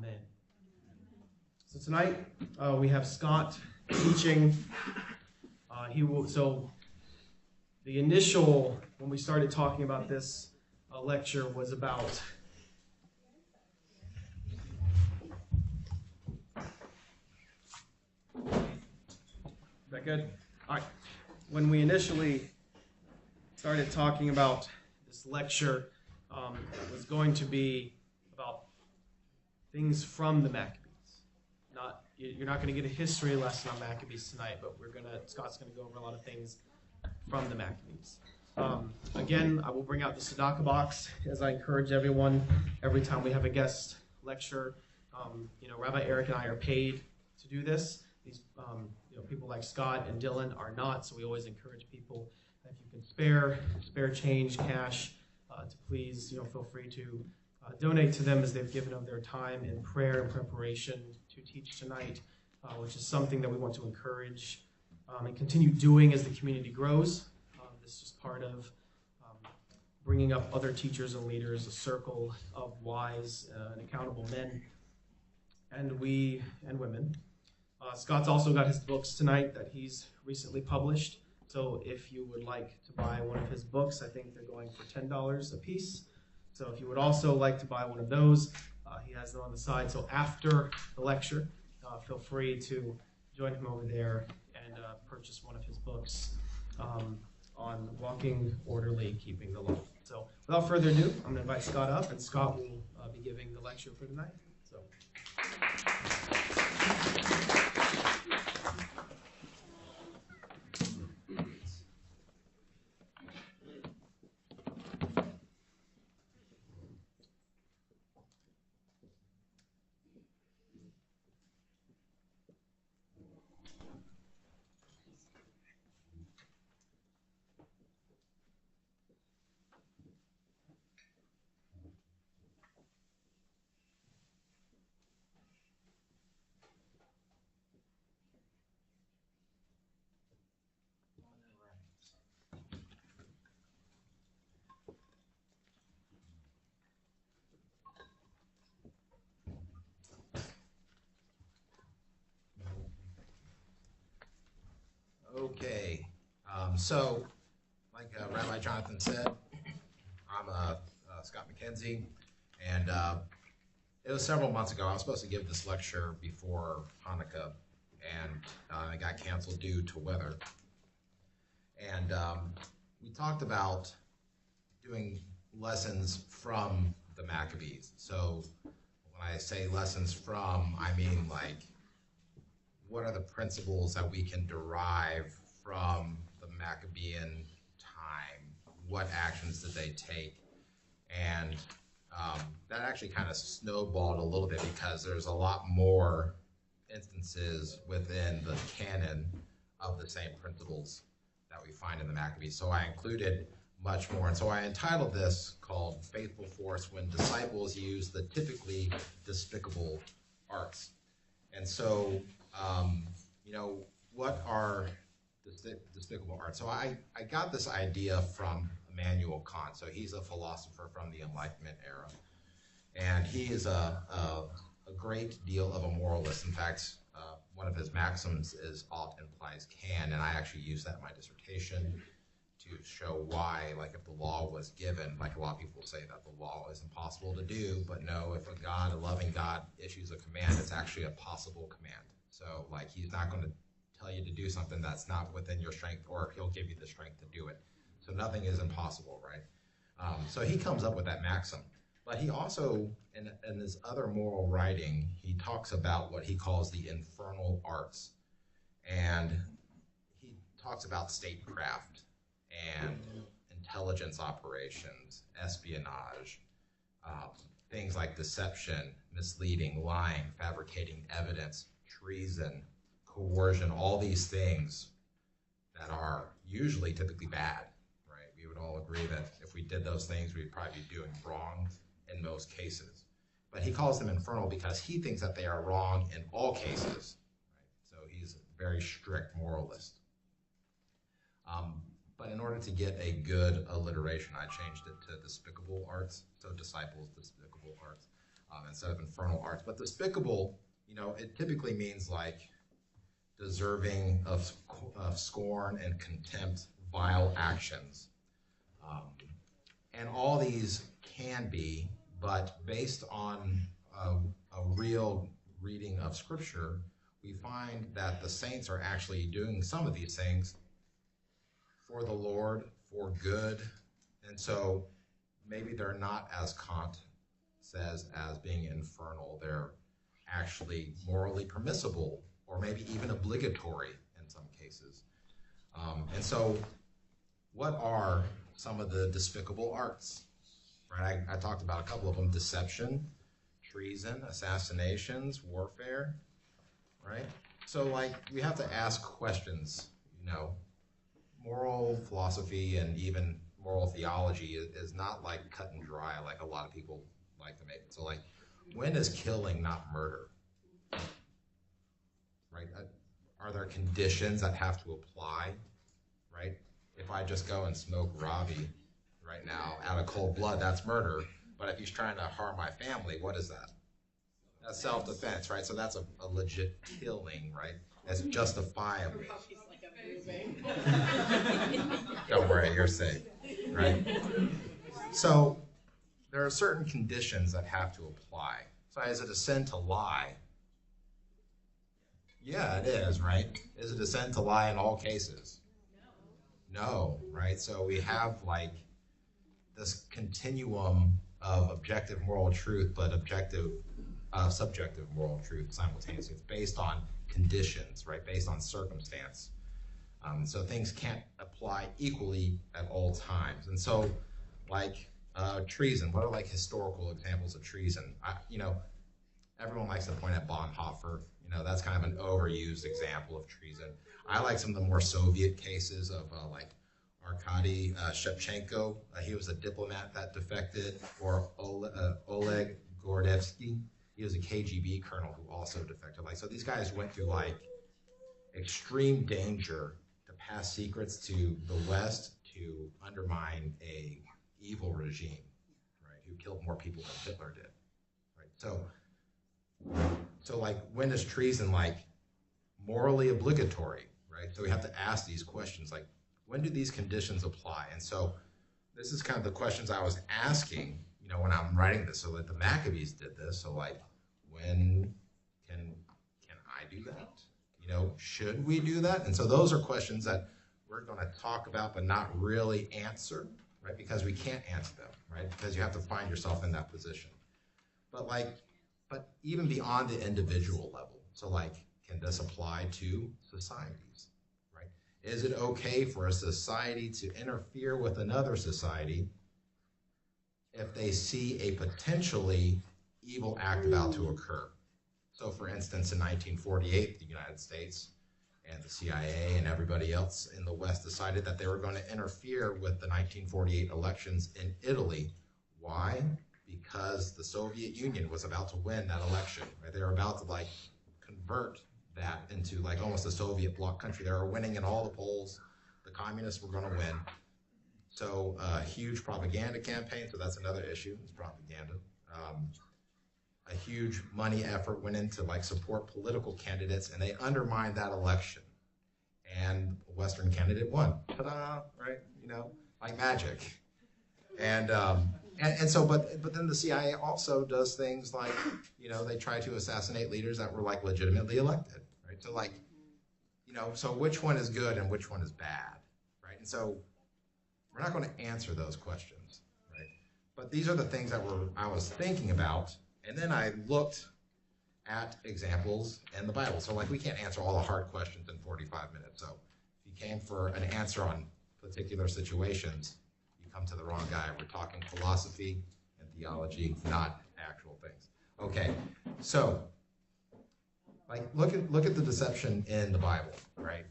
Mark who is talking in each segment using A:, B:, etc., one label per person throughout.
A: Amen. So tonight we have Scott teaching. So the initial, when we started talking about this lecture, was about Is that good? All right. When we initially started talking about this lecture, it was going to be about things from the Maccabees. You're not going to get a history lesson on Maccabees tonight, but Scott's going to go over a lot of things from the Maccabees. Again, I will bring out the Tzedakah box, as I encourage everyone every time we have a guest lecture. Rabbi Eric and I are paid to do this. These people like Scott and Dylan are not, so we always encourage people, if you can spare change, cash, to please feel free to donate to them as they've given of their time in prayer and preparation to teach tonight, which is something that we want to encourage and continue doing as the community grows. This is part of bringing up other teachers and leaders, a circle of wise and accountable men and women. Scott's also got his books tonight that he's recently published. So if you would like to buy one of his books, I think they're going for $10 a piece. So if you would also like to buy one of those, he has them on the side. So after the lecture, feel free to join him over there and purchase one of his books on walking orderly, keeping the law. So without further ado, I'm going to invite Scott up, and Scott will be giving the lecture for tonight. So.
B: Okay, so like Rabbi Jonathan said, I'm Scott McKenzie, and it was several months ago. I was supposed to give this lecture before Hanukkah, and it got canceled due to weather. And we talked about doing lessons from the Maccabees. So when I say lessons from, I mean like, what are the principles that we can derive from the Maccabean time? What actions did they take? And that actually kind of snowballed a little bit because there's a lot more instances within the canon of the same principles that we find in the Maccabees. So I included much more. And so I entitled this called Faithful Force When Disciples Use the Typically Despicable Arts. And so what are despicable arts? So I got this idea from Immanuel Kant. So he's a philosopher from the Enlightenment era. And he is a great deal of a moralist. In fact, one of his maxims is ought implies can, and I actually use that in my dissertation to show why, like if the law was given, like a lot of people say that the law is impossible to do, but no, if a loving God issues a command, it's actually a possible command. So like he's not going to tell you to do something that's not within your strength, or he'll give you the strength to do it. So nothing is impossible, right? So he comes up with that maxim. But he also, in his other moral writing, he talks about what he calls the infernal arts. And he talks about statecraft and intelligence operations, espionage, things like deception, misleading, lying, fabricating evidence, treason, coercion, all these things that are usually typically bad, right? We would all agree that if we did those things, we'd probably be doing wrong in most cases. But he calls them infernal because he thinks that they are wrong in all cases, right? So he's a very strict moralist. But in order to get a good alliteration, I changed it to despicable arts, so disciples, despicable arts. instead of infernal arts. But despicable, it typically means like deserving of scorn and contempt, vile actions. And all these can be, but based on a real reading of Scripture, we find that the saints are actually doing some of these things for the Lord, for good. And so maybe they're not, as Kant says, as being infernal. They're actually morally permissible, or maybe even obligatory in some cases. And so what are some of the despicable arts? Right? I talked about a couple of them: deception, treason, assassinations, warfare, right? So like we have to ask questions, moral philosophy and even moral theology is not like cut and dry like a lot of people like to make it. So like, when is killing not murder? Right? Are there conditions that have to apply? Right? If I just go and smoke Robbie right now out of cold blood, that's murder. But if he's trying to harm my family, what is that? That's self-defense, right? So that's a legit killing, right? That's justifiable. Don't worry, you're safe, right? So there are certain conditions that have to apply. So is it a sin to lie? Yeah, it is, right? Is it a sin to lie in all cases? No, right? So we have like this continuum of objective moral truth, but subjective moral truth simultaneously. It's based on conditions, right? Based on circumstance. So things can't apply equally at all times. And so like treason, what are like historical examples of treason? Everyone likes to point at Bonhoeffer. That's kind of an overused example of treason. I like some of the more Soviet cases of like Arkady Shevchenko. He was a diplomat that defected, or Oleg Gordevsky. He was a KGB colonel who also defected. So these guys went through like extreme danger to pass secrets to the West to undermine a evil regime, right? Who killed more people than Hitler did, right? So like, when is treason like morally obligatory, right? So we have to ask these questions, like, when do these conditions apply? And so this is kind of the questions I was asking, when I'm writing this. So that the Maccabees did this. So like, when can I do that? Should we do that? And so those are questions that we're going to talk about, but not really answer, right? Because we can't answer them, right? Because you have to find yourself in that position. But even beyond the individual level, so like, can this apply to societies, right? Is it okay for a society to interfere with another society if they see a potentially evil act about to occur? So for instance, in 1948, the United States and the CIA and everybody else in the West decided that they were going to interfere with the 1948 elections in Italy. Why? Because the Soviet Union was about to win that election, right? They were about to like convert that into like almost a Soviet bloc country. They were winning in all the polls. The communists were going to win. So a huge propaganda campaign. So that's another issue, is propaganda. A huge money effort went into like support political candidates, and they undermined that election. And a Western candidate won. Ta-da, right? Like magic. And so, but then the CIA also does things like, they try to assassinate leaders that were like legitimately elected, right? So like, so which one is good and which one is bad, right? And so we're not going to answer those questions, right? But these are the things that I was thinking about, and then I looked at examples in the Bible. So like, we can't answer all the hard questions in 45 minutes. So if you came for an answer on particular situations, come to the wrong guy. We're talking philosophy and theology, not actual things. Okay, so like look at the deception in the Bible, right?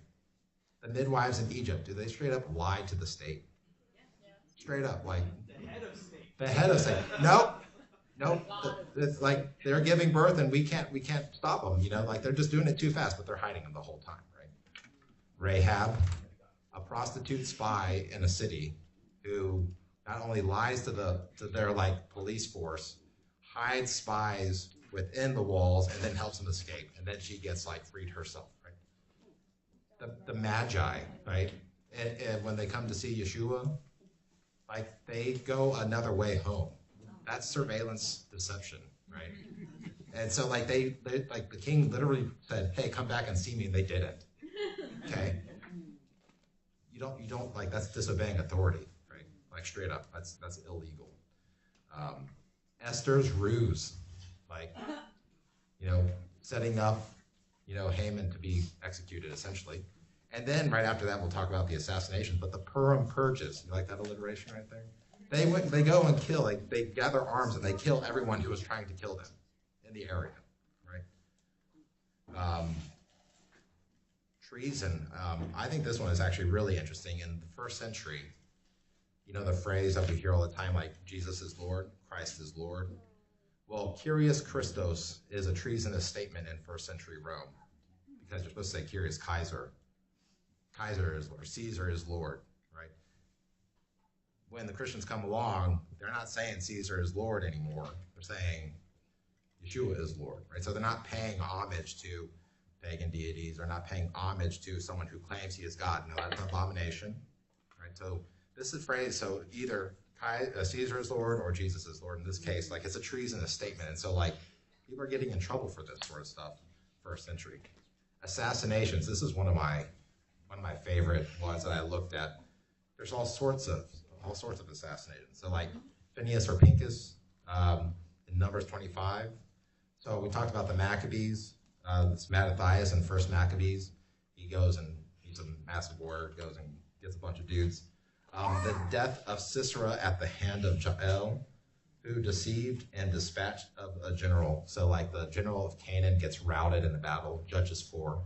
B: The midwives in Egypt, do they straight up lie to the state? Straight up, like the head of state. Nope. It's like they're giving birth and we can't stop them. Like they're just doing it too fast, but they're hiding them the whole time, right? Rahab, a prostitute spy in a city, who not only lies to their like police force, hides spies within the walls and then helps them escape. And then she gets like freed herself, right? The Magi, right? And when they come to see Yeshua, like they go another way home. That's surveillance deception, right? And so like they like the king literally said, "Hey, come back and see me," and they didn't. Okay? You don't like that's disobeying authority, right? Like straight up, that's illegal. Esther's ruse, like setting up Haman to be executed essentially. And then right after that, we'll talk about the assassination. But the Purim purges, you like that alliteration right there? They go and kill, like they gather arms and they kill everyone who was trying to kill them in the area, right? Treason. I think this one is actually really interesting. In the first century, the phrase that we hear all the time, like Jesus is Lord, Christ is Lord. Well, Kyrios Christos is a treasonous statement in first century Rome because you're supposed to say Kyrios Kaiser. Kaiser is Lord, Caesar is Lord, right? When the Christians come along, they're not saying Caesar is Lord anymore. They're saying Yeshua is Lord, right? So they're not paying homage to pagan deities. They're not paying homage to someone who claims he is God. No, that's an abomination, right? So this is phrase, so either Caesar is Lord or Jesus is Lord. In this case, like it's a treasonous statement. And so like people are getting in trouble for this sort of stuff, first century. Assassinations, this is one of my favorite ones that I looked at. There's all sorts of assassinations. So like Phineas or Pincus in Numbers 25. So we talked about the Maccabees. It's Mattathias in First Maccabees. He goes and he's a massive warrior, goes and gets a bunch of dudes. The death of Sisera at the hand of Jael, who deceived and dispatched of a general. So like the general of Canaan gets routed in the battle, Judges 4.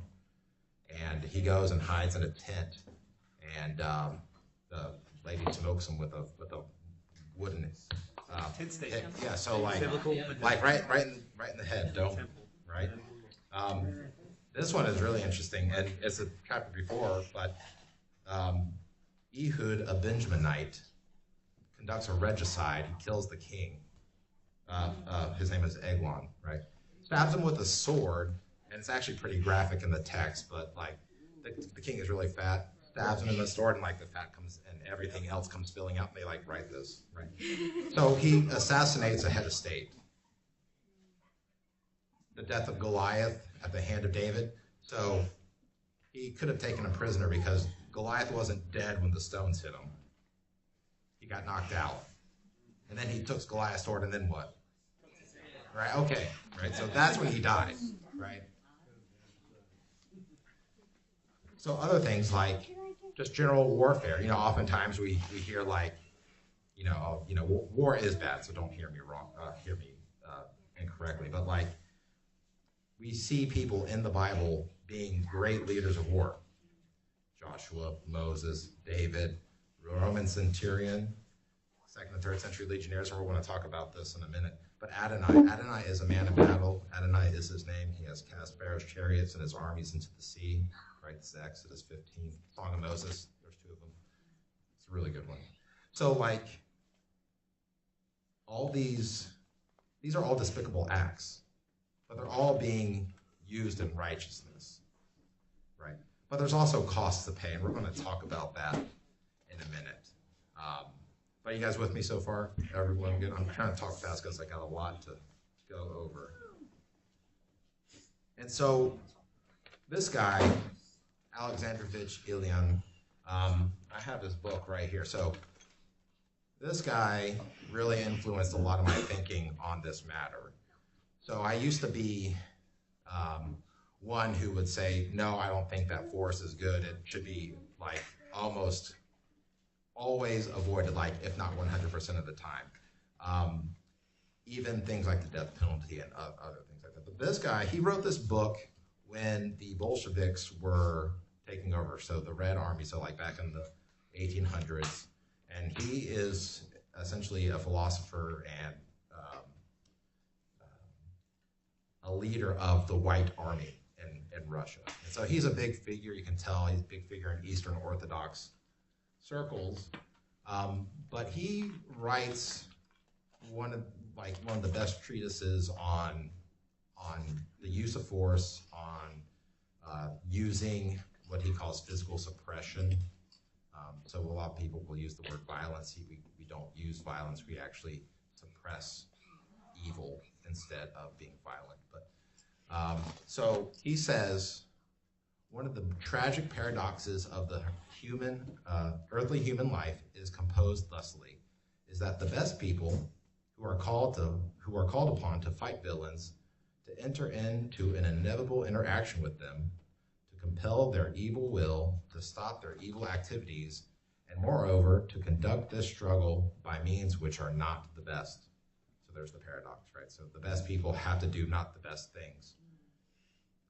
B: And he goes and hides in a tent, and the lady smokes him with a wooden
A: Tent station.
B: yeah. So like right in the head, don't right. This one is really interesting, and it's a chapter before, but Ehud, a Benjaminite, conducts a regicide. He kills the king. His name is Eglon, right? Stabs him with a sword. And it's actually pretty graphic in the text, but like the king is really fat, stabs him in the sword, and like the fat comes and everything else comes spilling out. And they like write this, right? So he assassinates a head of state. The death of Goliath at the hand of David. So he could have taken him prisoner because Goliath wasn't dead when the stones hit him. He got knocked out, and then he took Goliath's sword, and then what? Right? Okay. Right. So that's when he died. Right. So other things like just general warfare, oftentimes we hear like, war is bad, so don't hear me wrong, incorrectly. But like, we see people in the Bible being great leaders of war. Joshua, Moses, David, Roman centurion, 2nd and 3rd century legionnaires, and we're going to talk about this in a minute. But Adonai is a man of battle. Adonai is his name. He has cast Pharaoh's chariots and his armies into the sea. Right, this is Exodus 15. Song of Moses, there's 2 of them. It's a really good one. So like, all these are all despicable acts, but they're all being used in righteousness, right? But there's also costs to pay, and we're going to talk about that in a minute. Are you guys with me so far? Everyone good? I'm trying to talk fast because I got a lot to go over. And so this guy, Alexandrovich Ilyin, I have his book right here. So this guy really influenced a lot of my thinking on this matter. So I used to be one who would say, no, I don't think that force is good. It should be like almost always avoided, like if not 100% of the time. Even things like the death penalty and other things like that. But this guy, he wrote this book when the Bolsheviks were taking over. So the Red Army, so like back in the 1800s. And he is essentially a philosopher and a leader of the White Army in Russia. And so he's a big figure. You can tell he's a big figure in Eastern Orthodox circles. But he writes one of like one of the best treatises on the use of force, on using what he calls physical suppression. So a lot of people will use the word violence. We don't use violence. We actually suppress evil instead of being violent. But so he says one of the tragic paradoxes of the earthly human life is composed thusly: is that the best people who are called upon to fight villains, to enter into an inevitable interaction with them, to compel their evil will, to stop their evil activities, and moreover, to conduct this struggle by means which are not the best. So there's the paradox, right? So the best people have to do not the best things,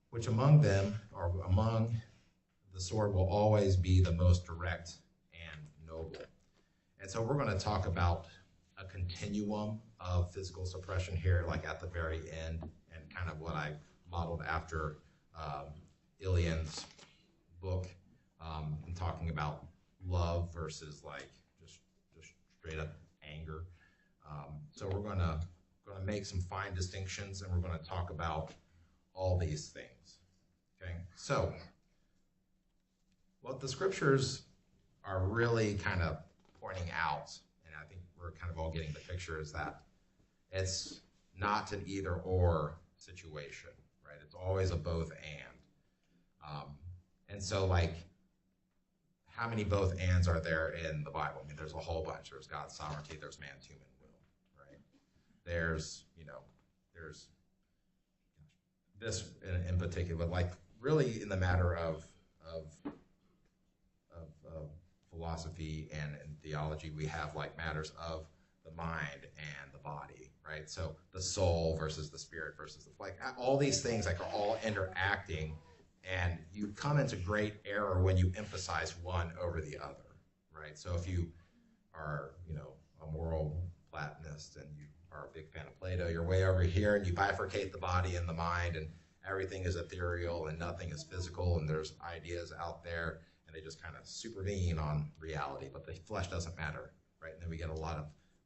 B: which among them, or among the sword, will always be the most direct and noble. And so we're going to talk about a continuum of physical suppression here, like at the very end, and kind of what I modeled after Ilian's book, and talking about love versus like just straight up anger. So we're going to make some fine distinctions, and we're going to talk about all these things. Okay, so what the scriptures are really kind of pointing out, and I think we're kind of all getting the picture, is that it's not an either or situation, right? It's always a both and. And so, like, how many both ands are there in the Bible? I mean, there's a whole bunch. There's God's sovereignty, there's man's human will, right? There's this in particular, but like really in the matter of philosophy and theology, we have like matters of the mind and the body, right? So the soul versus the spirit versus like all these things like are all interacting, and you come into great error when you emphasize one over the other, right? So if you are, a moral Platonist and you are a big fan of Plato, you're way over here and you bifurcate the body and the mind, and everything is ethereal and nothing is physical, and there's ideas out there and they just kind of supervene on reality, but the flesh doesn't matter, right? And then we get a lot of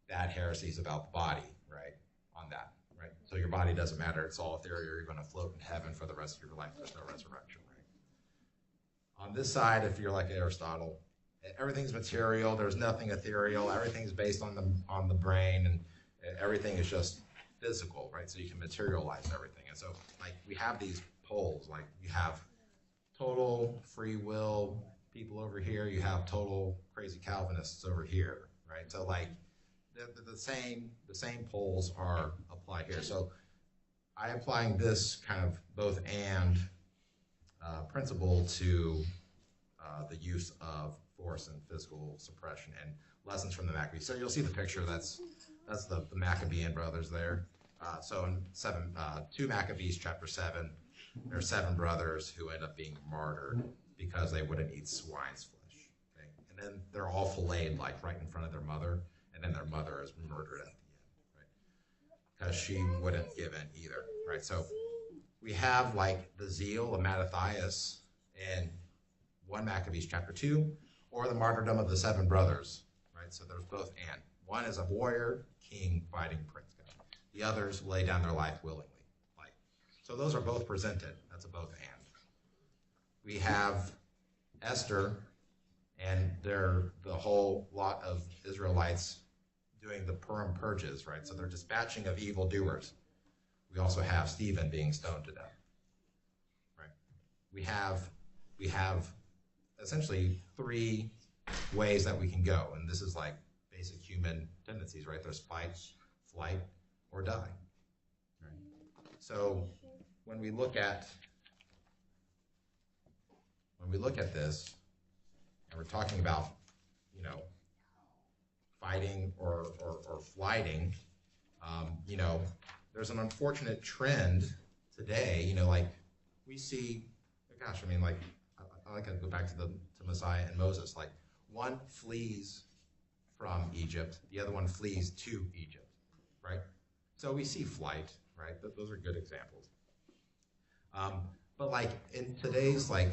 B: bad heresies about the body, right, on that, right? So your body doesn't matter, it's all ethereal, you're going to float in heaven for the rest of your life, there's no resurrection, right? On this side, if you're like Aristotle, everything's material, there's nothing ethereal, everything's based on the brain, and everything is just physical, right? So you can materialize everything. And so like we have these poles, like you have total free will people over here, you have total crazy Calvinists over here, right? So like the same poles are applied here. So I applying this kind of both and principle to the use of force and physical suppression and lessons from the Maccabees. So you'll see the picture. That's the Maccabean brothers there. So in 2 Maccabees chapter 7, there are 7 brothers who end up being martyred because they wouldn't eat swine's flesh. Okay? And then they're all filleted like right in front of their mother, and then their mother is murdered at the end, right? Because she wouldn't give in either, right? So we have like the zeal of Mattathias in 1 Maccabees chapter 2, or the martyrdom of the 7 brothers, right? So there's both and. One is a warrior, king, fighting prince guy. The others lay down their life willingly. Like, so those are both presented. That's a both and. We have Esther and the whole lot of Israelites doing the Purim purges, right? So they're dispatching of evildoers. We also have Stephen being stoned to death, right? We have essentially 3 ways that we can go, and this is like basic human tendencies, right? There's fight, flight, or die. Right? So when we look at this, and we're talking about, fighting or flighting, there's an unfortunate trend today, like we see, gosh, I mean, like, I like to go back to Messiah and Moses, like one flees from Egypt, the other one flees to Egypt, right? So we see flight, right? Those are good examples. But like in today's like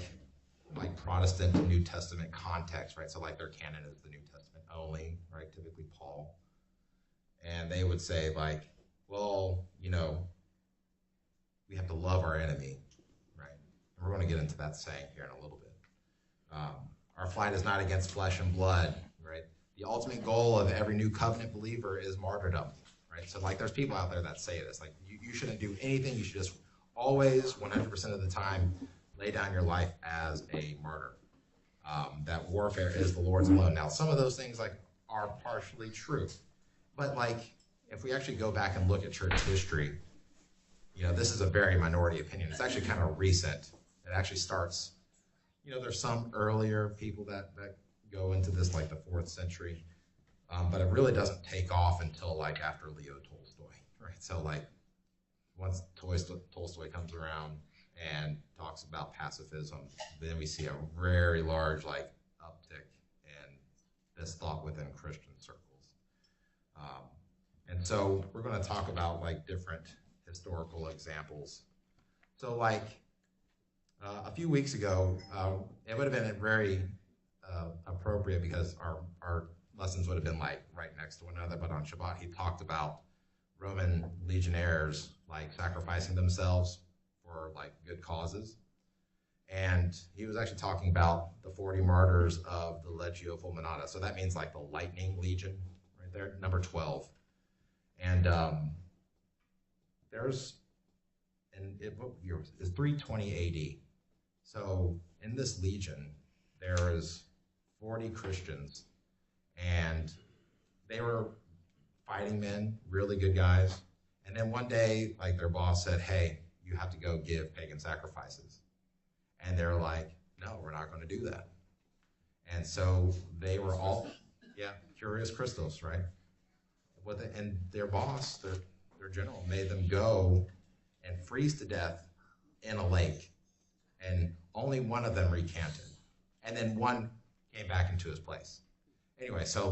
B: Protestant New Testament context, right? So like their canon is the New Testament only, right? Typically Paul. And they would say like, well, we have to love our enemy, right? And we're going to get into that saying here in a little bit. Our fight is not against flesh and blood, right? The ultimate goal of every new covenant believer is martyrdom, right? So there's people out there that say this, you shouldn't do anything. You should just always, 100% of the time, lay down your life as a martyr. That warfare is the Lord's alone. Now, some of those things are partially true, but if we actually go back and look at church history, this is a very minority opinion. It's actually kind of recent. It actually starts, there's some earlier people that go into this, the 4th century, but it really doesn't take off until after Leo Tolstoy, right? So once Tolstoy comes around and talks about pacifism, then we see a very large uptick in this thought within Christian circles. And so we're going to talk about different historical examples. So a few weeks ago, it would have been very appropriate because our lessons would have been right next to one another, but on Shabbat he talked about Roman legionnaires sacrificing themselves for good causes. And he was actually talking about the 40 martyrs of the Legio Fulminata. So that means the Lightning Legion right there, number 12. And what year was it? It's 320 AD. So in this legion, there is 40 Christians, and they were fighting men, really good guys. And then one day, their boss said, "Hey, you have to go give pagan sacrifices." And they're like, "No, we're not going to do that." And so they were all, curious Christos, right? And their boss, their general, made them go and freeze to death in a lake. And only one of them recanted. And then one came back into his place. Anyway, so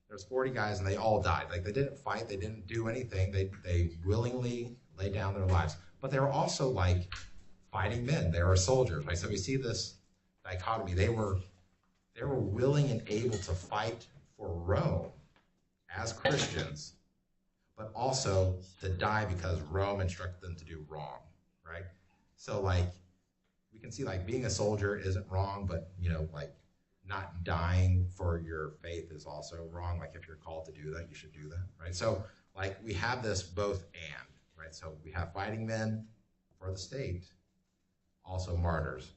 B: there's 40 guys and they all died. They didn't fight, they didn't do anything. They willingly laid down their lives. But they were also fighting men. They were soldiers, right? So we see this dichotomy. They were willing and able to fight for Rome as Christians, but also to die because Rome instructed them to do wrong, right? So we can see being a soldier isn't wrong, but not dying for your faith is also wrong. If you're called to do that, you should do that, right? So we have this both and, right? So we have fighting men for the state, also martyrs.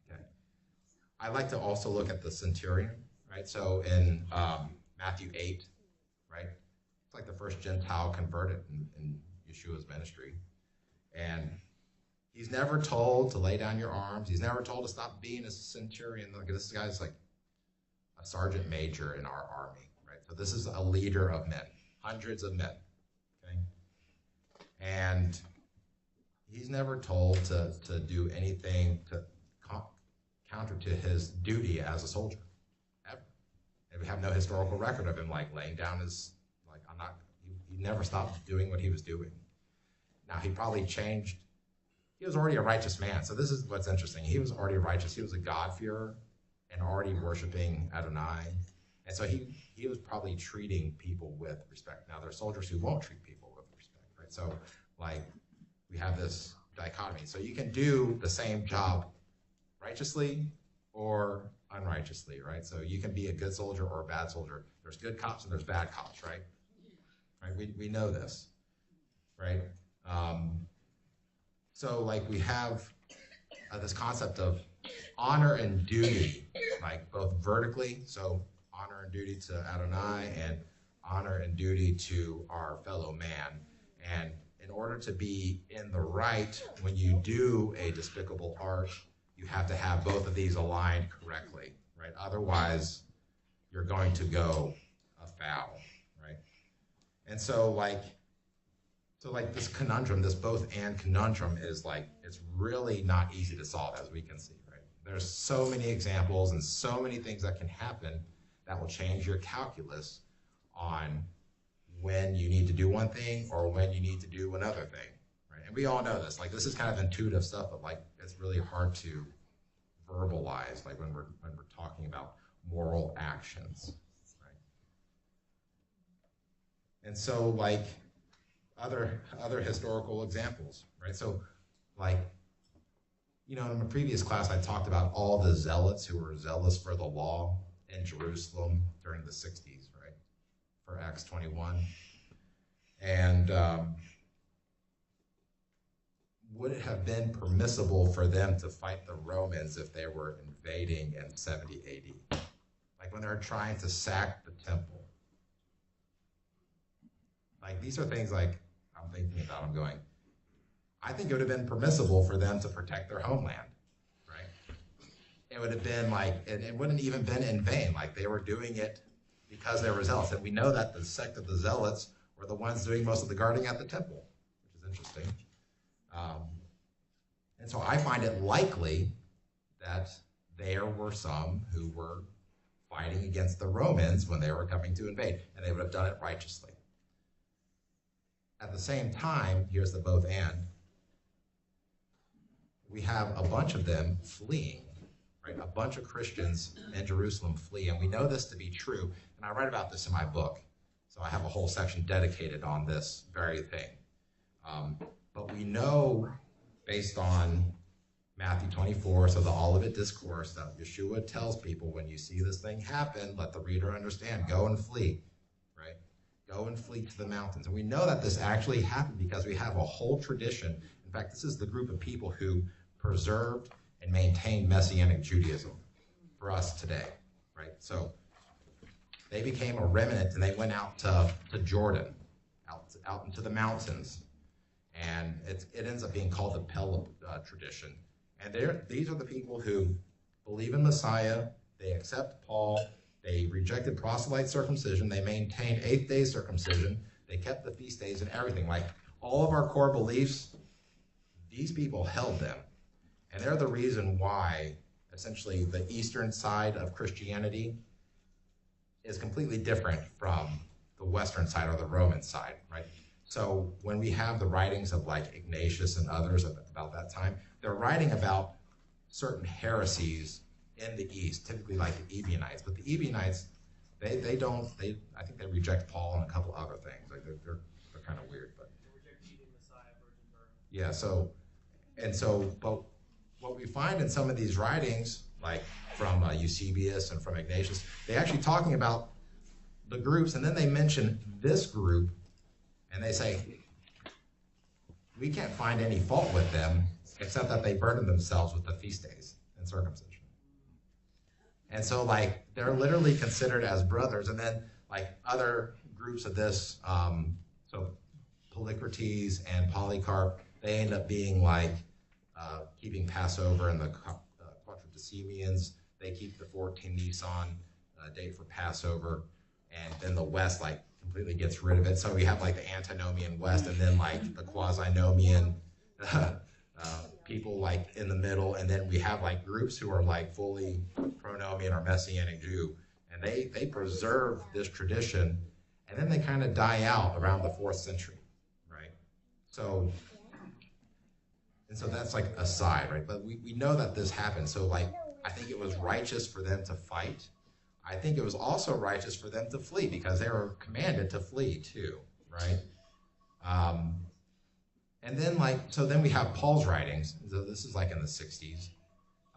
B: Okay. I like to also look at the centurion, right? So in Matthew 8, right? It's the first Gentile converted in Yeshua's ministry. And he's never told to lay down your arms. He's never told to stop being a centurion. This guy's a sergeant major in our army, right? So this is a leader of men, hundreds of men, okay? And he's never told to do anything to counter to his duty as a soldier, ever. And we have no historical record of him laying down his, he never stopped doing what he was doing. Now, he probably changed. He was already a righteous man. So this is what's interesting. He was already righteous. He was a God-fearer and already worshiping Adonai. And so he was probably treating people with respect. Now, there are soldiers who won't treat people with respect, right? So, we have this dichotomy. So you can do the same job righteously or unrighteously, right? So you can be a good soldier or a bad soldier. There's good cops and there's bad cops, right? Right? We know this, right? So we have this concept of honor and duty, both vertically, so honor and duty to Adonai and honor and duty to our fellow man. And in order to be in the right, when you do a despicable art, you have to have both of these aligned correctly, right? Otherwise, you're going to go afoul, right? And so this conundrum, this both and conundrum is it's really not easy to solve, as we can see, right? There's so many examples and so many things that can happen that will change your calculus on when you need to do one thing or when you need to do another thing, right? And we all know this. This is kind of intuitive stuff, but it's really hard to verbalize, when we're talking about moral actions, right? And so other historical examples, right? So, like, in my previous class, I talked about all the zealots who were zealous for the law in Jerusalem during the 60s, right? For Acts 21. And would it have been permissible for them to fight the Romans if they were invading in 70 AD? Like when they're trying to sack the temple. Like these are things like I'm thinking about, I'm going, I think it would have been permissible for them to protect their homeland, right? It would have been like, it wouldn't even been in vain. Like they were doing it because they were zealous. And we know that the sect of the zealots were the ones doing most of the guarding at the temple, which is interesting. And so I find it likely that there were some who were fighting against the Romans when they were coming to invade, and they would have done it righteously. At the same time, here's the both and, we have a bunch of them fleeing, right? A bunch of Christians in Jerusalem flee, and we know this to be true, and I write about this in my book, so I have a whole section dedicated on this very thing. But we know, based on Matthew 24, so the Olivet Discourse, that Yeshua tells people, when you see this thing happen, let the reader understand, go and flee, right? Go and flee to the mountains. And we know that this actually happened because we have a whole tradition. In fact, this is the group of people who preserved and maintained Messianic Judaism for us today, right? So they became a remnant, and they went out to Jordan, out into the mountains. And it ends up being called the Pella tradition. And these are the people who believe in Messiah, they accept Paul, they rejected proselyte circumcision, they maintained 8th-day circumcision, they kept the feast days and everything. Like all of our core beliefs, these people held them. And they're the reason why, essentially, the eastern side of Christianity is completely different from the western side or the Roman side, right? So when we have the writings of like Ignatius and others about that time, they're writing about certain heresies in the East, typically like the Ebionites. But the Ebionites, I think they reject Paul and a couple other things. Like they're kind of weird, but
A: They reject eating Messiah, virgin birth.
B: Yeah. But what we find in some of these writings, like from Eusebius and from Ignatius, they actually talking about the groups, and then they mention this group. And they say, we can't find any fault with them except that they burdened themselves with the feast days and circumcision. And so, like, they're literally considered as brothers. And then, like, other groups of this, so Polycrates and Polycarp, they end up being, like, keeping Passover, and the Quatrodecimians, they keep the 14 Nisan date for Passover. And then the West, like, completely gets rid of it. So we have like the antinomian West, and then like the quasi-nomian people like in the middle, and then we have like groups who are like fully pronomian or Messianic Jew, and they preserve this tradition, and then they kind of die out around the 4th century, right? So that's like a side, right? But we know that this happened. So like I think it was righteous for them to fight. I think it was also righteous for them to flee because they were commanded to flee too, right? And then then we have Paul's writings. So this is like in the 60s.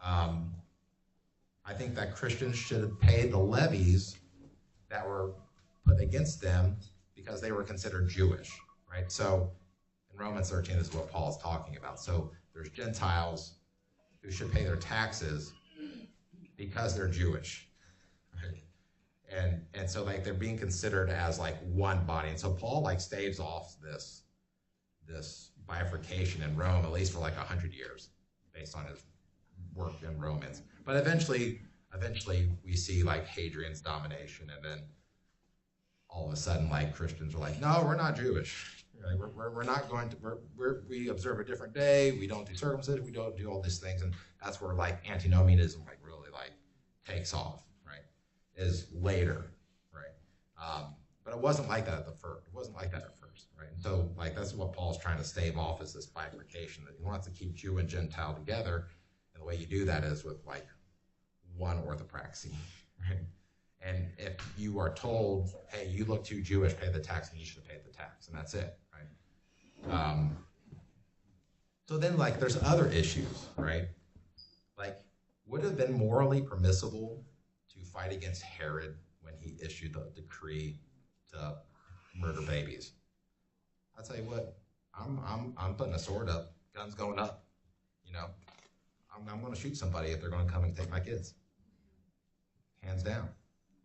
B: I think that Christians should have paid the levies that were put against them because they were considered Jewish, right? So in Romans 13, this is what Paul is talking about. So there's Gentiles who should pay their taxes because they're Jewish. And so like they're being considered as like one body. And so Paul like staves off this bifurcation in Rome, at least for like 100 years, based on his work in Romans. But eventually we see like Hadrian's domination, and then all of a sudden like Christians are like, no, we're not Jewish. Like, we're not going to, we observe a different day, we don't do circumcision, we don't do all these things. And that's where like antinomianism like really like takes off. Is later, right? But it wasn't like that at first. It wasn't like that at first, right? And so, like, that's what Paul's trying to stave off, is this bifurcation, that he wants to keep Jew and Gentile together, and the way you do that is with like one orthopraxy, right? And if you are told, hey, you look too Jewish, pay the tax, and you should have paid the tax, and that's it, right? So then, like, there's other issues, right? Like, would it have been morally permissible to fight against Herod when he issued the decree to murder babies? I'll tell you what, I'm putting a sword up, guns going up. You know, I'm going to shoot somebody if they're going to come and take my kids. Hands down,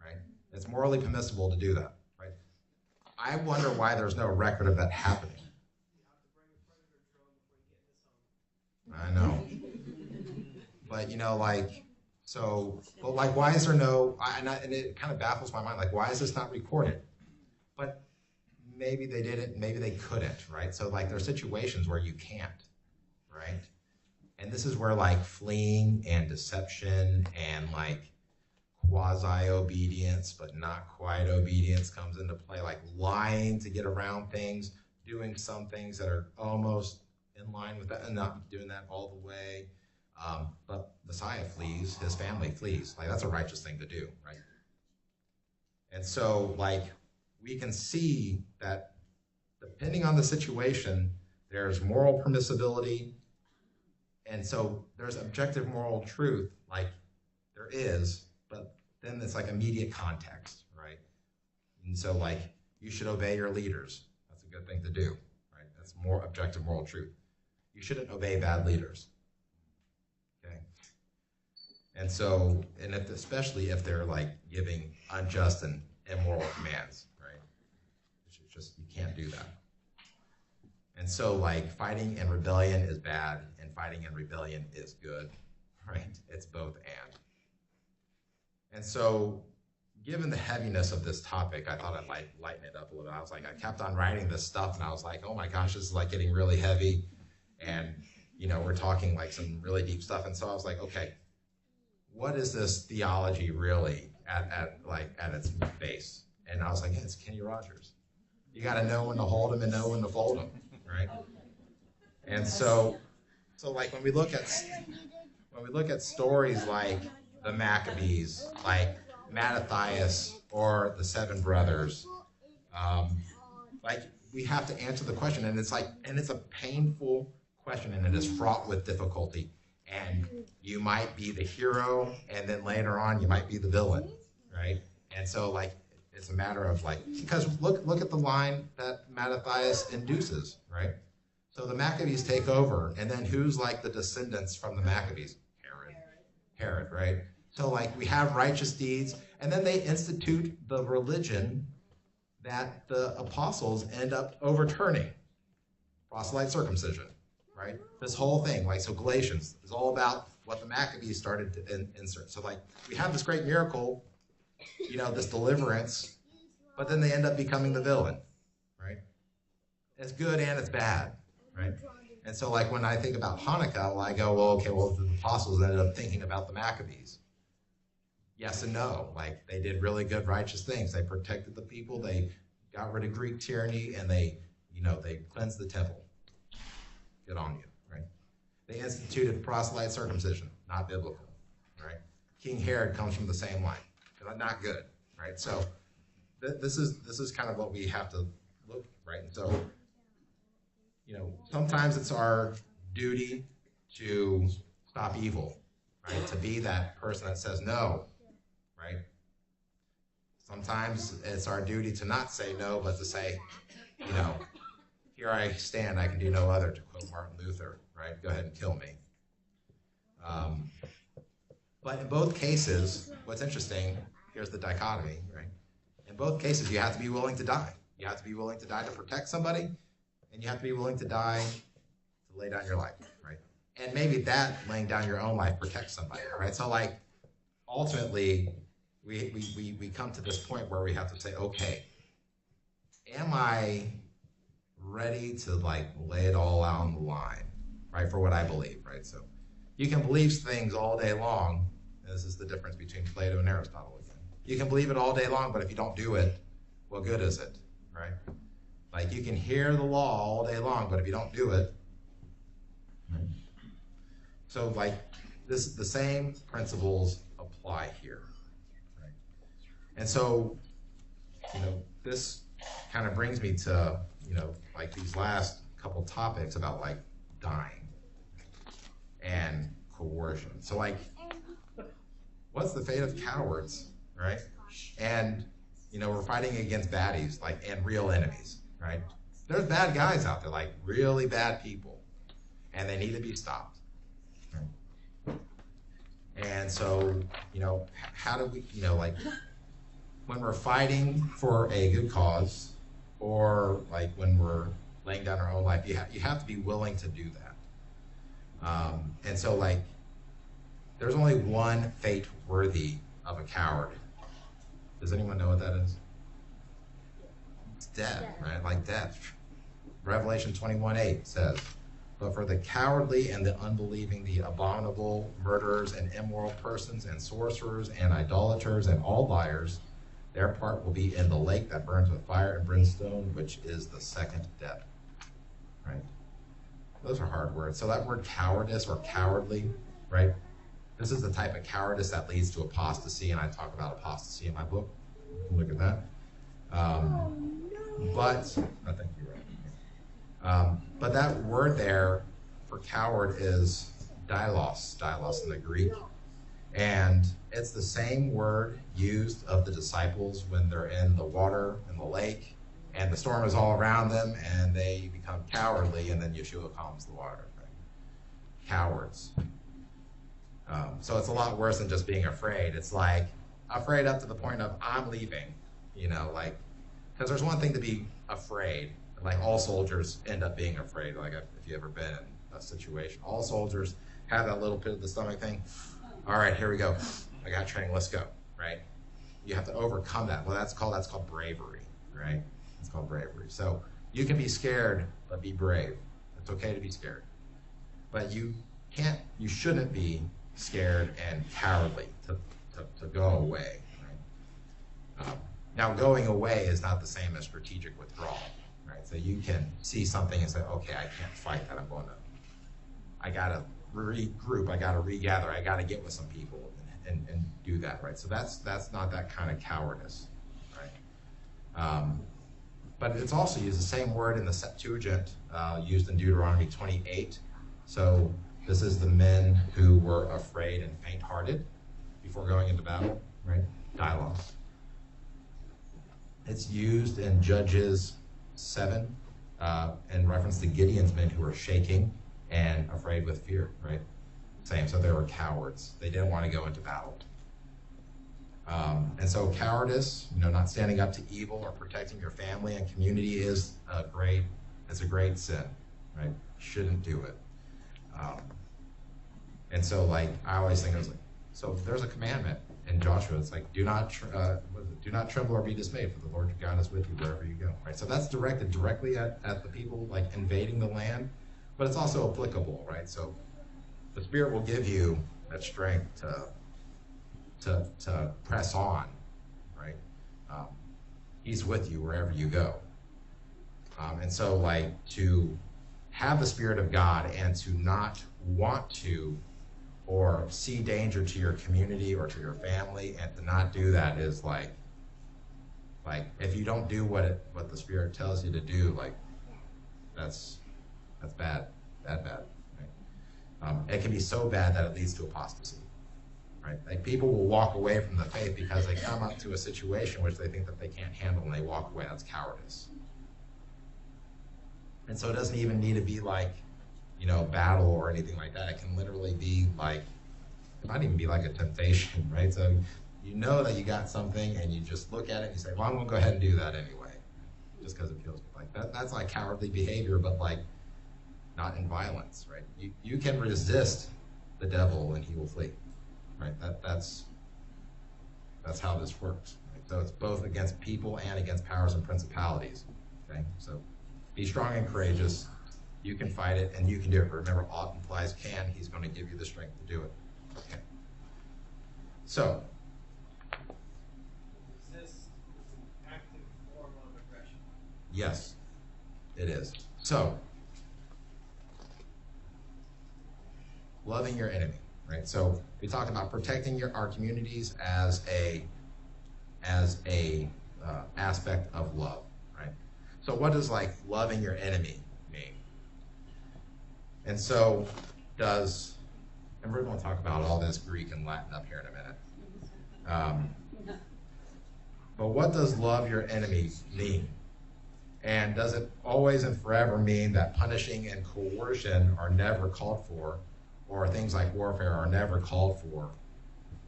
B: right? It's morally permissible to do that, right? I wonder why there's no record of that happening. I know. But, you know, like, so, but like, why is there no, and it kind of baffles my mind, like, why is this not recorded? But maybe they didn't, maybe they couldn't, right? So, like, there are situations where you can't, right? And this is where, like, fleeing and deception and, like, quasi-obedience, but not quite obedience comes into play, like lying to get around things, doing some things that are almost in line with that and not doing that all the way. But Messiah flees, his family flees. Like, that's a righteous thing to do, right? And so, like, we can see that depending on the situation, there's moral permissibility. And so there's objective moral truth, like there is, but then it's like immediate context, right? And so, like, you should obey your leaders. That's a good thing to do, right? That's more objective moral truth. You shouldn't obey bad leaders, okay? And so, and if, especially if they're like giving unjust and immoral commands, right? It's just, you can't do that. And so, like, fighting in rebellion is bad, and fighting in rebellion is good, right? It's both and. And so, given the heaviness of this topic, I thought I'd like lighten it up a little bit. I was like, I kept on writing this stuff, and I was like, oh my gosh, this is like getting really heavy, and you know, we're talking like some really deep stuff. And so I was like, okay, what is this theology really at its base? And I was like, it's Kenny Rogers. You got to know when to hold him and know when to fold him, right? And so like when we look at stories like the Maccabees, like Mattathias or the Seven Brothers, like we have to answer the question, and it's a painful question, and it is fraught with difficulty. And you might be the hero, and then later on you might be the villain, right? And so like it's a matter of like, because look at the line that Mattathias induces, right? So the Maccabees take over, and then who's like the descendants from the Maccabees? Herod, right? So like we have righteous deeds, and then they institute the religion that the apostles end up overturning. Proselyte circumcision, right? This whole thing, like, so Galatians is all about what the Maccabees started to insert. So like we have this great miracle, you know, this deliverance, but then they end up becoming the villain, right? It's good and it's bad, right? And so like when I think about Hanukkah, well, I go, well, okay, well, the apostles ended up thinking about the Maccabees. Yes and no. Like, they did really good, righteous things. They protected the people. They got rid of Greek tyranny, and they cleansed the temple. Good on you, right? They instituted proselyte circumcision, not biblical, right? King Herod comes from the same line, not good, right? So this is kind of what we have to look, right? And so, you know, sometimes it's our duty to stop evil, right? To be that person that says no, right? Sometimes it's our duty to not say no, but to say, you know, here I stand, I can do no other, to quote Martin Luther, right? Go ahead and kill me. But in both cases, what's interesting, here's the dichotomy, right? In both cases, you have to be willing to die. You have to be willing to die to protect somebody, and you have to be willing to die to lay down your life, right? And maybe that laying down your own life protects somebody, right? So like, ultimately, we come to this point where we have to say, okay, am I ready to like lay it all out on the line, right, for what I believe, right? So you can believe things all day long. This is the difference between Plato and Aristotle again. You can believe it all day long, but if you don't do it, what good is it, right? Like, you can hear the law all day long, but if you don't do it, right? So like the same principles apply here, right? And so, you know, this kind of brings me to, you know, like these last couple topics about like dying and coercion. So like, what's the fate of cowards, right? And we're fighting against baddies, like, and real enemies, right? There's bad guys out there, like really bad people, and they need to be stopped. Right? And so, how do we, like, when we're fighting for a good cause, or like when we're laying down our own life, you have to be willing to do that. And so, like, there's only one fate worthy of a coward. Does anyone know what that is? It's death, right? Like death. Revelation 21:8 says, "But for the cowardly and the unbelieving, the abominable, murderers and immoral persons and sorcerers and idolaters and all liars, their part will be in the lake that burns with fire and brimstone, which is the second death." Right? Those are hard words. So that word cowardice or cowardly, right? This is the type of cowardice that leads to apostasy, and I talk about apostasy in my book. You can look at that. I think you're right. But that word there for coward is dialos in the Greek. And it's the same word used of the disciples when they're in the water, in the lake, and the storm is all around them, and they become cowardly, and then Yeshua calms the water. Right? Cowards. So it's a lot worse than just being afraid. It's like afraid up to the point of I'm leaving, like, because there's one thing to be afraid. Like all soldiers end up being afraid. Like if you've ever been in a situation, all soldiers have that little pit of the stomach thing. All right, here we go. I got training. Let's go. Right? You have to overcome that. Well, that's called bravery. Right? It's called bravery. So you can be scared, but be brave. It's okay to be scared, but you shouldn't be scared and cowardly to go away. Right? Now, going away is not the same as strategic withdrawal. Right? So you can see something and say, okay, I can't fight that. I gotta regroup. I gotta regather. I gotta get with some people and do that. Right? So that's not that kind of cowardice. Right? But it's also used, the same word in the Septuagint, used in Deuteronomy 28. So this is the men who were afraid and faint-hearted before going into battle, right? Dialos. It's used in Judges 7 in reference to Gideon's men who were shaking and afraid with fear, right? Same, so they were cowards. They didn't want to go into battle. And so cowardice, not standing up to evil or protecting your family and community is a great sin, right? Shouldn't do it. And so, like, I always think, so there's a commandment in Joshua. It's like, do not tremble or be dismayed, for the Lord your God is with you wherever you go. Right. So that's directed directly at the people, like, invading the land, but it's also applicable, right? So the Spirit will give you that strength to press on, right? He's with you wherever you go. And so, like, to have the Spirit of God and to not want to or see danger to your community or to your family and to not do that is like if you don't do what the Spirit tells you to do, like, that's bad, right? It can be so bad that it leads to apostasy, right? Like, people will walk away from the faith because they come up to a situation which they think that they can't handle and they walk away. That's cowardice. And so it doesn't even need to be like, battle or anything like that. It can literally be like, it might even be like a temptation, right? So you know that you got something and you just look at it and you say, well, I'm going to go ahead and do that anyway, just because it feels good. Like that. That's like cowardly behavior, but like not in violence, right? You can resist the devil and he will flee, right? That's how this works. Right? So it's both against people and against powers and principalities. Okay, so be strong and courageous. You can fight it, and you can do it. Remember, ought implies can. He's going to give you the strength to do it. Okay. So.
A: Is this an active form of aggression?
B: Yes, it is. So, loving your enemy, right? So we talked about protecting our communities as a aspect of love, right? So what does, like, loving your enemy mean? And so and we're going to talk about all this Greek and Latin up here in a minute. But what does love your enemies mean? And does it always and forever mean that punishing and coercion are never called for, or things like warfare are never called for,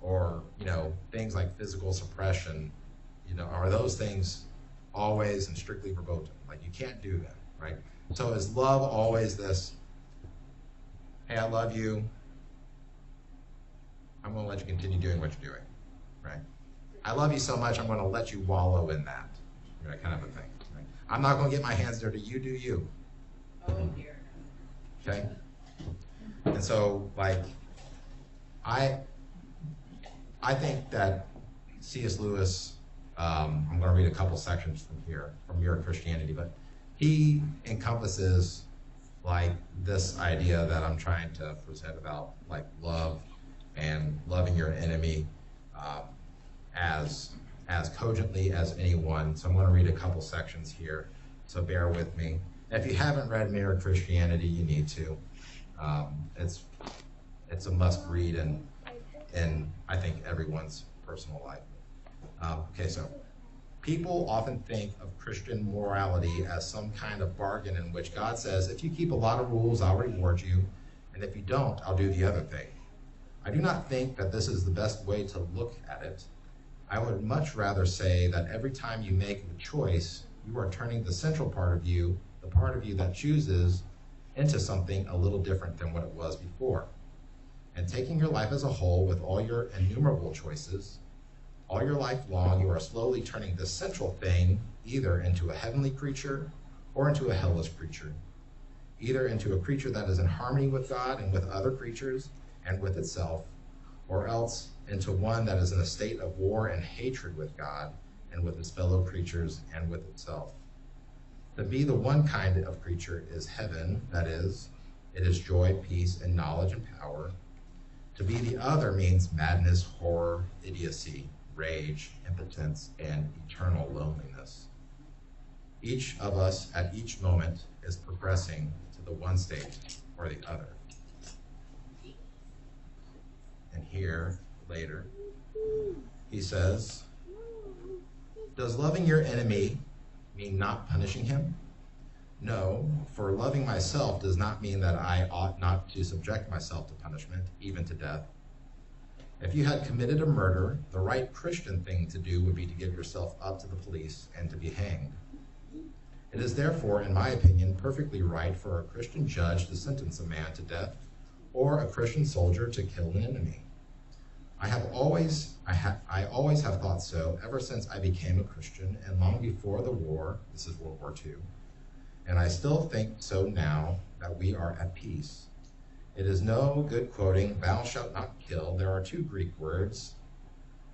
B: or, things like physical suppression, are those things always and strictly verboten? Like, you can't do that, right? So is love always this, hey, I love you, I'm going to let you continue doing what you're doing, right? I love you so much, I'm going to let you wallow in that, kind of a thing. Right? I'm not going to get my hands dirty, you do you.
C: Oh, dear.
B: Okay? And so, I think that C.S. Lewis, I'm going to read a couple sections from Mere Christianity, but he encompasses this idea that I'm trying to present about love and loving your enemy as cogently as anyone. So I'm going to read a couple sections here, so bear with me. If you haven't read Mere Christianity, you need to. It's a must read in I think everyone's personal life. Okay, so people often think of Christian morality as some kind of bargain in which God says, if you keep a lot of rules, I'll reward you, and if you don't, I'll do the other thing. I do not think that this is the best way to look at it. I would much rather say that every time you make a choice, you are turning the central part of you, the part of you that chooses, into something a little different than what it was before. And taking your life as a whole with all your innumerable choices, all your life long, you are slowly turning the central thing either into a heavenly creature or into a hellish creature, either into a creature that is in harmony with God and with other creatures and with itself, or else into one that is in a state of war and hatred with God and with its fellow creatures and with itself. To be the one kind of creature is heaven, that is, it is joy, peace, and knowledge and power. To be the other means madness, horror, idiocy, rage, impotence, and eternal loneliness. Each of us at each moment is progressing to the one state or the other. And here, later, he says, does loving your enemy mean not punishing him? No, for loving myself does not mean that I ought not to subject myself to punishment, even to death. If you had committed a murder, the right Christian thing to do would be to give yourself up to the police and to be hanged. It is therefore, in my opinion, perfectly right for a Christian judge to sentence a man to death or a Christian soldier to kill an enemy. I always have thought so ever since I became a Christian and long before the war. This is World War II. And I still think so now that we are at peace. It is no good quoting, thou shalt not kill. There are two Greek words,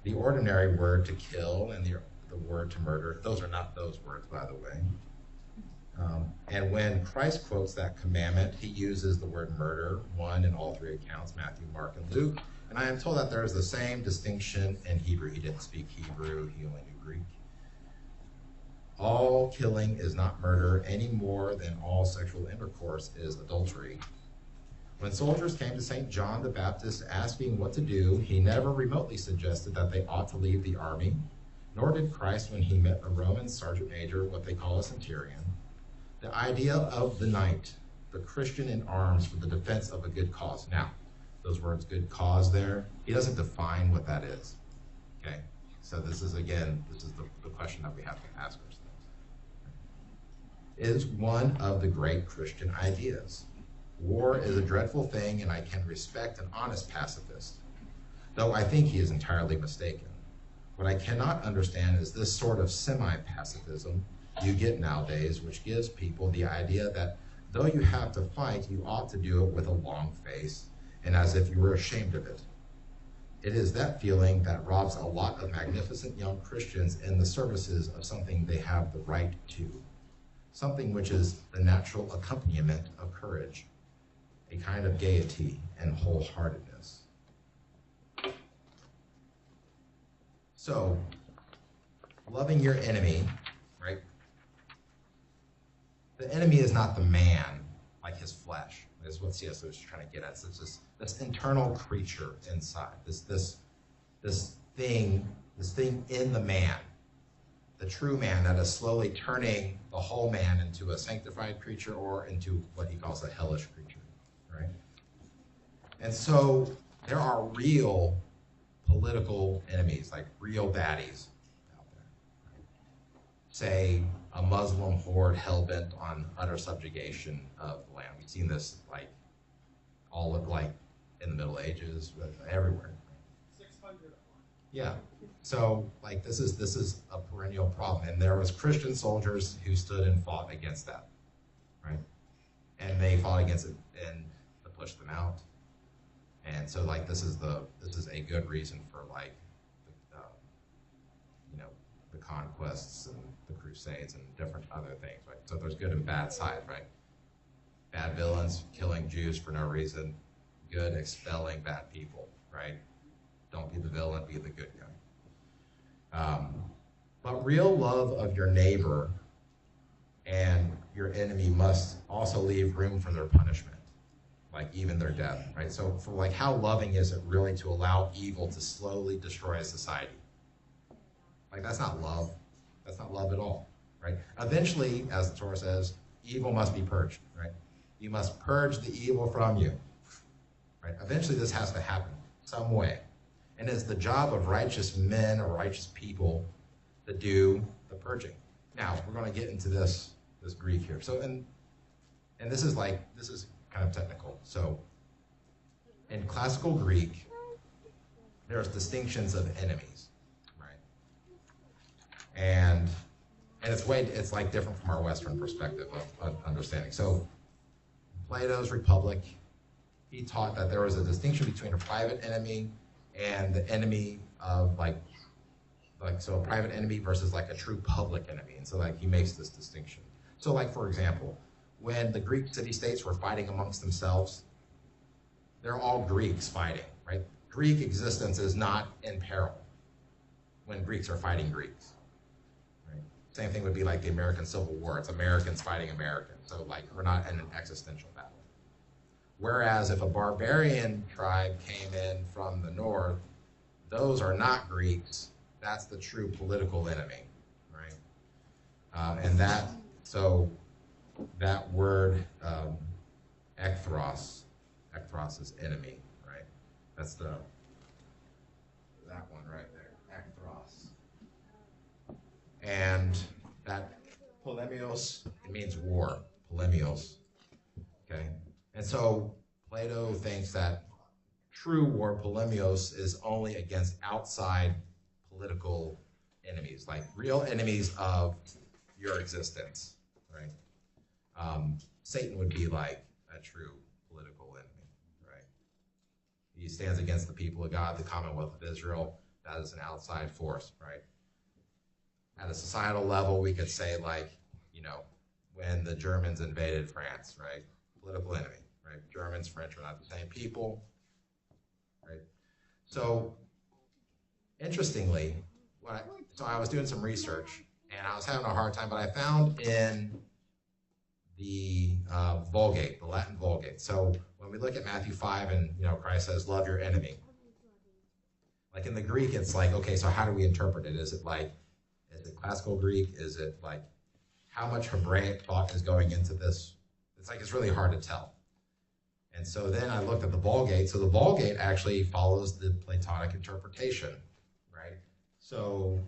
B: the ordinary word to kill and the word to murder. Those are not those words, by the way. And when Christ quotes that commandment, he uses the word murder, one in all three accounts, Matthew, Mark, and Luke. And I am told that there is the same distinction in Hebrew. He didn't speak Hebrew, he only knew Greek. All killing is not murder any more than all sexual intercourse is adultery. When soldiers came to St. John the Baptist asking what to do, he never remotely suggested that they ought to leave the army, nor did Christ when he met a Roman sergeant major, what they call a centurion. The idea of the knight, the Christian in arms for the defense of a good cause. Now, those words, good cause there, he doesn't define what that is, okay? So this is the question that we have to ask ourselves. Is one of the great Christian ideas. War is a dreadful thing, and I can respect an honest pacifist, though I think he is entirely mistaken. What I cannot understand is this sort of semi-pacifism you get nowadays, which gives people the idea that though you have to fight, you ought to do it with a long face and as if you were ashamed of it. It is that feeling that robs a lot of magnificent young Christians in the services of something they have the right to, something which is the natural accompaniment of courage, a kind of gaiety and wholeheartedness. So, loving your enemy, right? The enemy is not the man, like his flesh. This is what C.S. Lewis is trying to get at. So it's this internal creature inside, this thing in the man, the true man that is slowly turning the whole man into a sanctified creature or into what he calls a hellish creature, right? And so there are real political enemies, like real baddies out there. Right? Say a Muslim horde hell-bent on utter subjugation of the land. We've seen this like all of like in the Middle Ages, everywhere.
A: 600.
B: Yeah. So like this is a perennial problem, and there was Christian soldiers who stood and fought against that, right? And they fought against it and to push them out. And so like this is a good reason for like the conquests and the crusades and different other things, right? So there's good and bad sides, right? Bad villains killing Jews for no reason, good expelling bad people, right? Don't be the villain, be the good guy. But real love of your neighbor and your enemy must also leave room for their punishment, like even their death, right? So for like how loving is it really to allow evil to slowly destroy a society? Like that's not love. That's not love at all, right? Eventually, as the Torah says, evil must be purged, right? You must purge the evil from you, right? Eventually this has to happen some way. And it's the job of righteous men or righteous people to do the purging. Now, we're going to get into this Greek here. So, and this is kind of technical. So, in classical Greek, there's distinctions of enemies, right? And it's like different from our Western perspective of understanding. So, Plato's Republic, he taught that there was a distinction between a private enemy and the enemy of so a private enemy versus like a true public enemy. And so like he makes this distinction. So like, for example, when the Greek city-states were fighting amongst themselves, they're all Greeks fighting, right? Greek existence is not in peril when Greeks are fighting Greeks, right? Same thing would be like the American Civil War. It's Americans fighting Americans. So like we're not in an existential battle. Whereas if a barbarian tribe came in from the north, those are not Greeks. That's the true political enemy, right? And that word ekthros is enemy, right? That's that one right there, ekthros. And that polemios, it means war, polemios, okay? And so Plato thinks that true war, polemios, is only against outside political enemies, like real enemies of your existence, right? Satan would be like a true political enemy, right? He stands against the people of God, the Commonwealth of Israel. That is an outside force, right? At a societal level, we could say like, when the Germans invaded France, right? Political enemy, right? Germans, French are not the same people, right? So, interestingly, so I was doing some research and I was having a hard time, but I found in the Vulgate, the Latin Vulgate. So when we look at Matthew 5 and Christ says, "Love your enemy." Like in the Greek, it's like, okay, so how do we interpret it? Is it classical Greek? Is it like how much Hebraic thought is going into this? It's really hard to tell. And so then I looked at the Vulgate. So the Vulgate actually follows the Platonic interpretation, right? So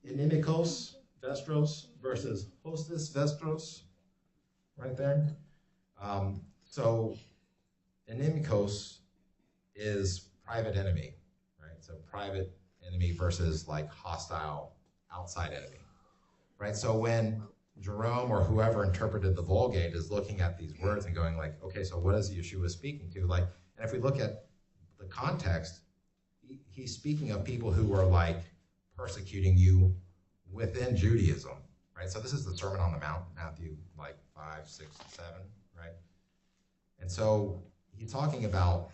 B: inimikos vestros versus hostis vestros, right there. So inimikos is private enemy, right? So private enemy versus like hostile outside enemy, right? So when Jerome or whoever interpreted the Vulgate is looking at these words and going like, okay, so what is Yeshua speaking to? Like, and if we look at the context, he's speaking of people who were like persecuting you within Judaism, right? So this is the Sermon on the Mount, Matthew like 5, 6, 7, right? And so he's talking about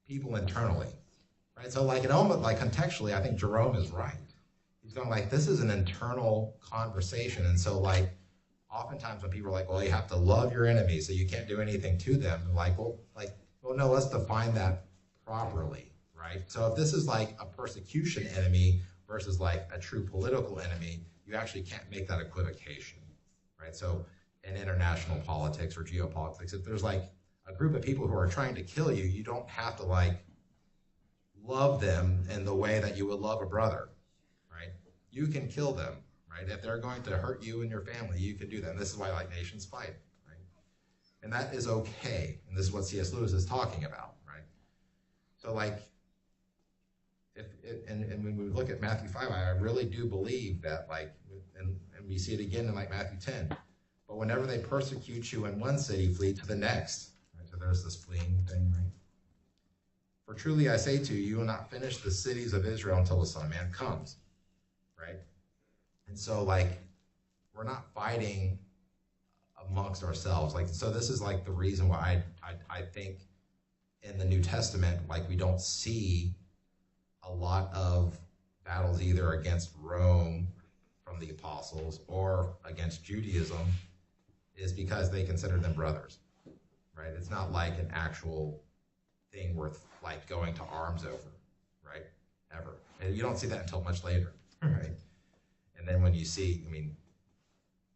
B: people internally, right? So like it almost like contextually, I think Jerome is right. He's going like, this is an internal conversation. And so like oftentimes when people are like, well, you have to love your enemies, so you can't do anything to them. Like, well, no, let's define that properly, right? So if this is like a persecution enemy versus like a true political enemy, you actually can't make that equivocation, right? So in international politics or geopolitics, if there's like a group of people who are trying to kill you, you don't have to like love them in the way that you would love a brother, right? You can kill them, right? If they're going to hurt you and your family, you can do that. And this is why like nations fight, right? And that is okay. And this is what C.S. Lewis is talking about, right? So like, and when we look at Matthew 5, I really do believe that like, and we see it again in like Matthew 10, but whenever they persecute you in one city, flee to the next, right? So there's this fleeing thing, right? For truly I say to you, you will not finish the cities of Israel until the Son of Man comes, right? And so like, we're not fighting amongst ourselves. Like, so this is like the reason why I think in the New Testament, like we don't see a lot of battles either against Rome from the apostles or against Judaism, is because they consider them brothers, right? It's not like an actual thing worth like going to arms over, right? Ever. And you don't see that until much later, right? And then when you see, I mean,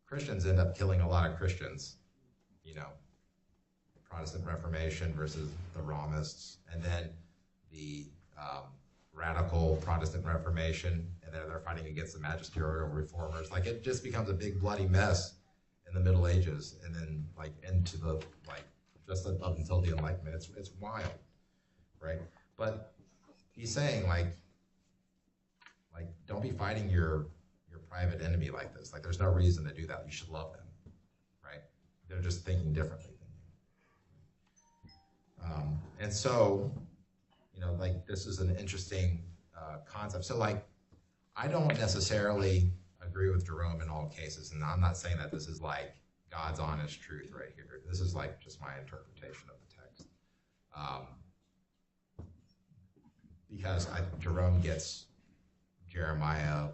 B: Christians end up killing a lot of Christians, you know, Protestant Reformation versus the Romists, and then the radical Protestant Reformation, and then they're fighting against the magisterial reformers. Like, it just becomes a big bloody mess in the Middle Ages, and then like into the like just up until the Enlightenment. It's wild, right? But he's saying like don't be fighting your private enemy like this. Like, there's no reason to do that. You should love them, right? They're just thinking differently than you. And so, you know, like, this is an interesting concept. So like, I don't necessarily agree with Jerome in all cases, and I'm not saying that this is like God's honest truth right here. This is like just my interpretation of the text. Because Jerome gets Jeremiah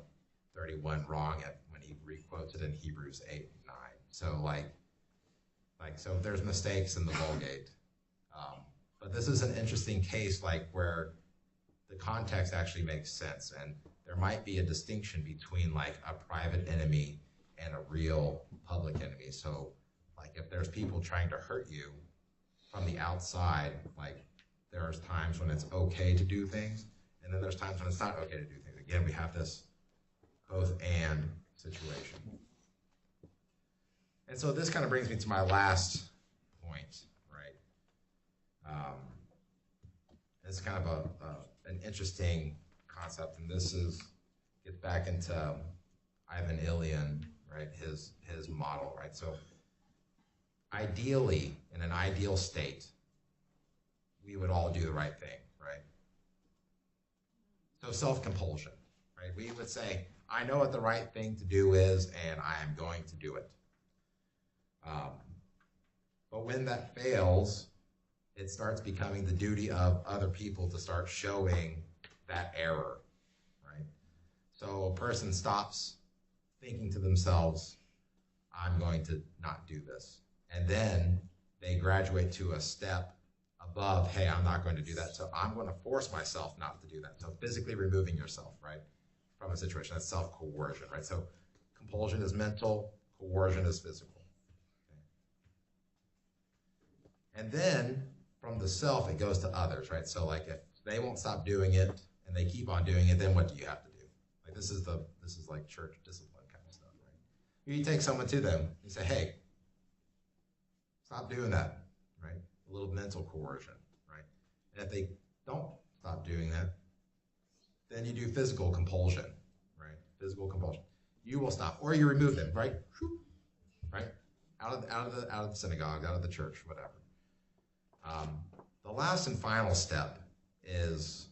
B: 31 wrong when he requotes it in Hebrews 8 and 9. So so there's mistakes in the Vulgate. But this is an interesting case, like, where the context actually makes sense, and there might be a distinction between like a private enemy and a real public enemy. So like, if there's people trying to hurt you from the outside, like, there's times when it's okay to do things, and then there's times when it's not okay to do things. Again, we have this both and situation. And so this kind of brings me to my last point, right? It's kind of an interesting concept, and this gets back into Ivan Ilyin, right? His model, right? So ideally, in an ideal state, we would all do the right thing, right? So self-compulsion, right? We would say, I know what the right thing to do is, and I am going to do it. But when that fails, it starts becoming the duty of other people to start showing that error, right? So a person stops thinking to themselves, I'm going to not do this. And then they graduate to a step above, hey, I'm not going to do that, so I'm going to force myself not to do that. So physically removing yourself, right, from a situation. That's self-coercion, right? So compulsion is mental, coercion is physical. Okay. And then from the self, it goes to others, right? So like, if they won't stop doing it and they keep on doing it, then what do you have to do? Like, this is like church discipline kind of stuff, right? You take someone to them, you say, hey, stop doing that, right? A little mental coercion, right? And if they don't stop doing that, then you do physical compulsion, right? Physical compulsion. You will stop, or you remove them, right? Right? Out of the synagogue, out of the church, whatever. The last and final step is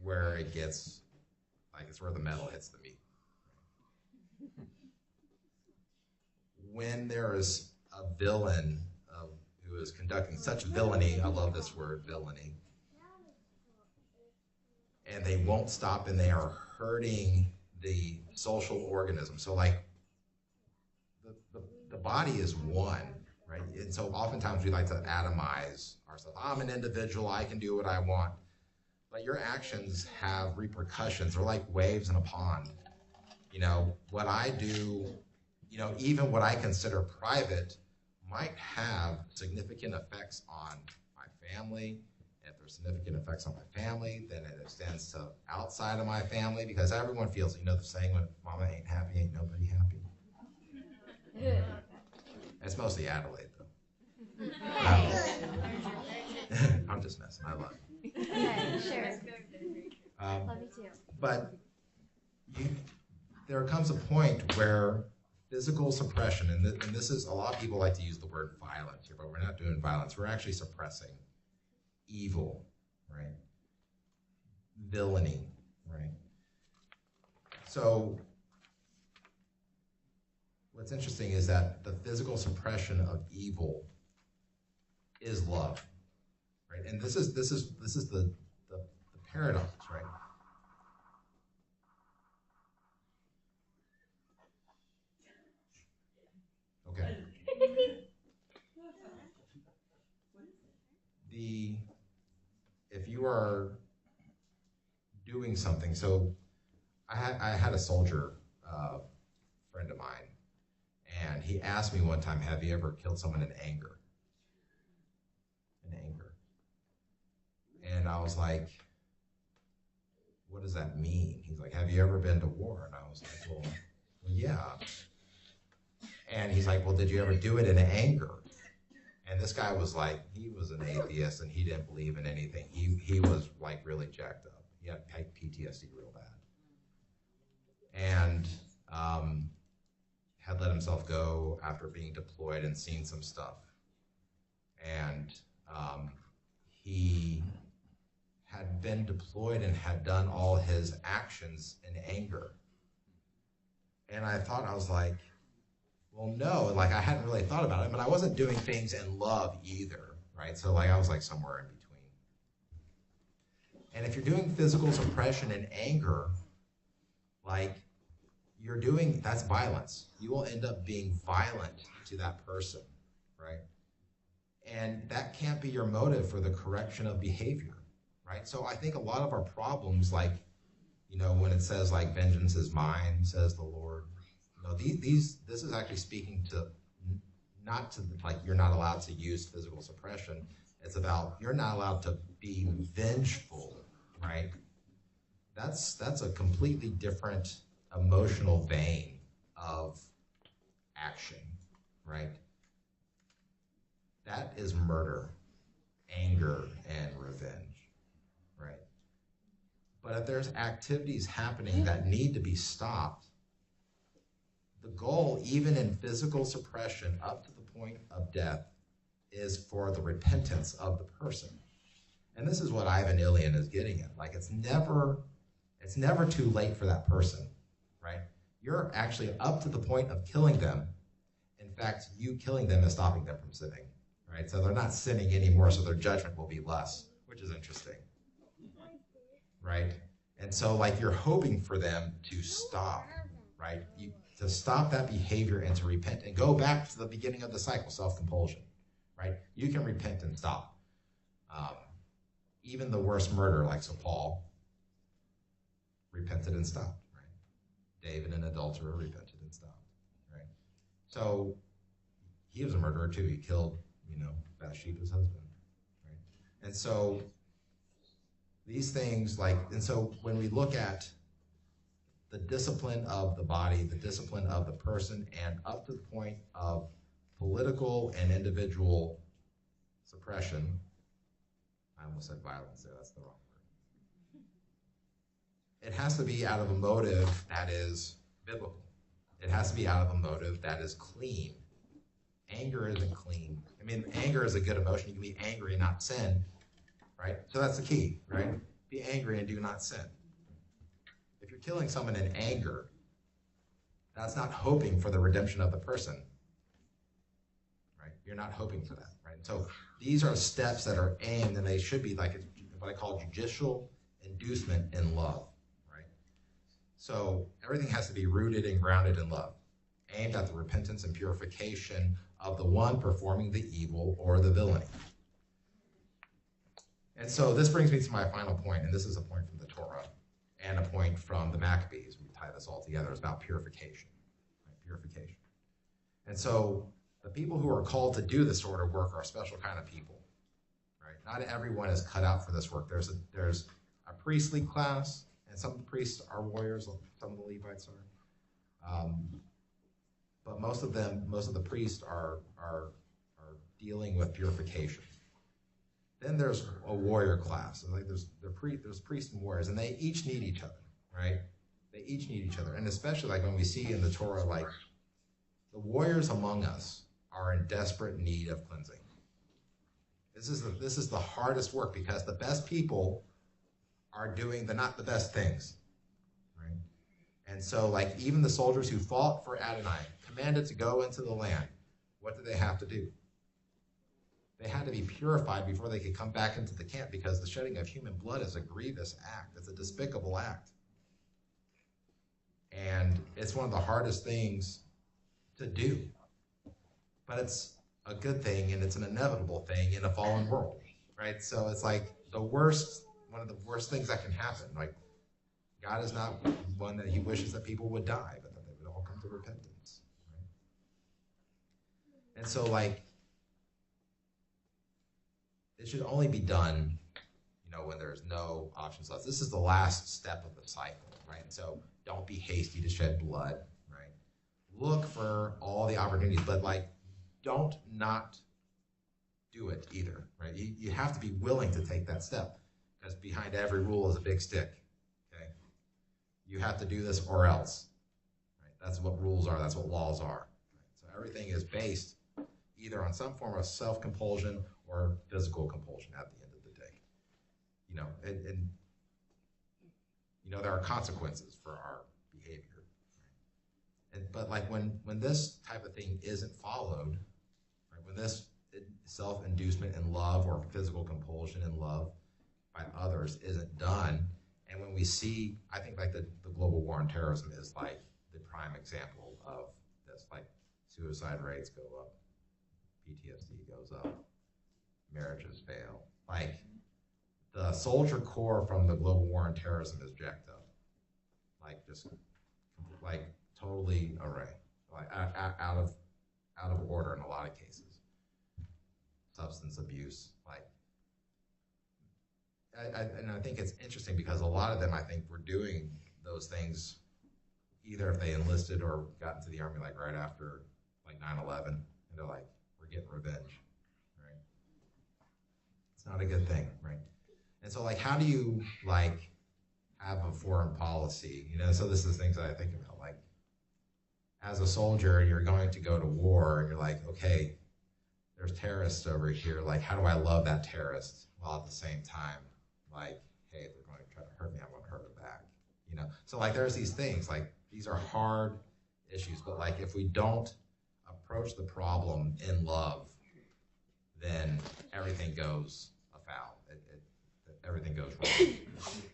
B: where it gets, like, it's where the metal hits the meat. When there is a villain who is conducting such villainy, I love this word, villainy, and they won't stop, and they are hurting the social organism. So like, the body is one, right? And so oftentimes we like to atomize ourselves. I'm an individual, I can do what I want. But your actions have repercussions. They're like waves in a pond. What I do, even what I consider private might have significant effects on my family. If there's significant effects on my family, then it extends to outside of my family, because everyone feels, the saying, when mama ain't happy, ain't nobody happy. It's mostly Adelaide, though. I'm just messing. I love you.
C: Yeah, sure. Love you too.
B: But there comes a point where physical suppression, and this is, a lot of people like to use the word violence here, but we're not doing violence. We're actually suppressing evil, right? Villainy, right? So what's interesting is that the physical suppression of evil is love, right? And this is the paradox, right? Okay. If you are doing something, so I had a soldier friend of mine, and he asked me one time, have you ever killed someone in anger? In anger. And I was like, what does that mean? He's like, have you ever been to war? And I was like, well, yeah. And he's like, well, did you ever do it in anger? And this guy was like, he was an atheist and he didn't believe in anything. He was like really jacked up. He had PTSD real bad. And had let himself go after being deployed and seen some stuff. And he had been deployed and had done all his actions in anger. And I was like, well, no, like I hadn't really thought about it, but I wasn't doing things in love either, right? So like I was like somewhere in between. And if you're doing physical suppression and anger, like that's violence. You will end up being violent to that person, right? And that can't be your motive for the correction of behavior, right? So I think a lot of our problems, like, when it says like vengeance is mine, says the Lord, this is actually speaking to not to like you're not allowed to use physical suppression. It's about you're not allowed to be vengeful, right? That's a completely different emotional vein of action, right? That is murder, anger, and revenge, right? But if there's activities happening that need to be stopped, the goal, even in physical suppression up to the point of death, is for the repentance of the person. And this is what Ivan Ilyin is getting at. Like, it's never too late for that person, right? You're actually up to the point of killing them. In fact, you killing them is stopping them from sinning, right? So they're not sinning anymore, so their judgment will be less, which is interesting, right? And so, like, you're hoping for them to stop, right? To stop that behavior and to repent and go back to the beginning of the cycle, self-compulsion, right? You can repent and stop. Even the worst murder, like so Paul, repented and stopped, right? David, an adulterer, repented and stopped, right? So he was a murderer too. He killed, Bathsheba's husband, right? And so these things, and so when we look at the discipline of the body, the discipline of the person, and up to the point of political and individual suppression. I almost said violence there, that's the wrong word. It has to be out of a motive that is biblical. It has to be out of a motive that is clean. Anger isn't clean. I mean, anger is a good emotion. You can be angry and not sin, right? So that's the key, right? Be angry and do not sin. If you're killing someone in anger, that's not hoping for the redemption of the person, right? You're not hoping for that, right? So these are steps that are aimed, and they should be like what I call judicial inducement in love, right? So everything has to be rooted and grounded in love. aimed at the repentance and purification of the one performing the evil or the villainy. And so this brings me to my final point, and this is a point from the Torah and a point from the Maccabees. We tie this all together. It's about purification, right? Purification. And so the people who are called to do this sort of work are a special kind of people, right? Not everyone is cut out for this work. There's a priestly class, and some of the priests are warriors, some of the Levites are. But most of the priests are dealing with purification. Then there's a warrior class. So like there's priests and warriors, and they each need each other, right? They each need each other, and especially like when we see in the Torah, like the warriors among us are in desperate need of cleansing. This is the hardest work because the best people are doing not the best things, right? And so like even the soldiers who fought for Adonai, commanded to go into the land, what did they have to do? They had to be purified before they could come back into the camp because the shedding of human blood is a grievous act. It's a despicable act. And it's one of the hardest things to do. But it's a good thing and it's an inevitable thing in a fallen world, right? So it's like one of the worst things that can happen. Like God is not one that he wishes that people would die, but that they would all come to repentance, right? And so like, it should only be done, when there's no options left. This is the last step of the cycle, right? So don't be hasty to shed blood, right? Look for all the opportunities, but like, don't not do it either, right? You have to be willing to take that step because behind every rule is a big stick, okay? You have to do this or else, right? That's what rules are. That's what laws are. Right? So everything is based either on some form of self-compulsion or physical compulsion at the end of the day. And there are consequences for our behavior. Right? But like when this type of thing isn't followed, right? When this self-inducement in love or physical compulsion in love by others isn't done, and when we see, I think like the global war on terrorism is like the prime example of this. Like suicide rates go up, PTSD goes up, marriages fail. Like the soldier corps from the global war on terrorism is jacked up, like just like totally array, like out of order in a lot of cases. Substance abuse, like, I think it's interesting because a lot of them I think were doing those things either if they enlisted or got into the army like right after like 9/11, and they're like, we're getting revenge. It's not a good thing, right? And so, like, how do you, like, have a foreign policy? So this is things that I think about. Like, as a soldier, you're going to go to war, and you're like, okay, there's terrorists over here. Like, how do I love that terrorist? While at the same time, like, hey, if they're going to try to hurt me, I'm going to hurt them back. So, like, there's these things. Like, these are hard issues. But, like, if we don't approach the problem in love, then everything goes afoul. Everything goes wrong.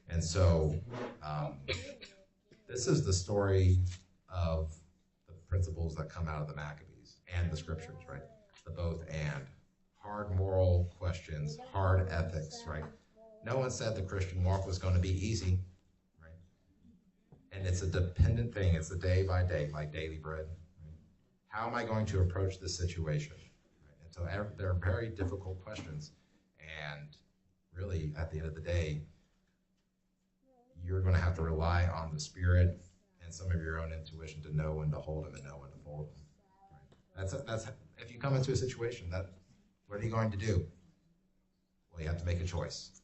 B: And so this is the story of the principles that come out of the Maccabees and the scriptures, right? The both and. Hard moral questions, hard ethics, right? No one said the Christian walk was going to be easy, right? And it's a dependent thing. It's a day by day, like daily bread. Right? How am I going to approach this situation? So they're very difficult questions, and really, at the end of the day, you're going to have to rely on the Spirit and some of your own intuition to know when to hold them and know when to fold them. Right? That's if you come into a situation, what are you going to do? Well, you have to make a choice.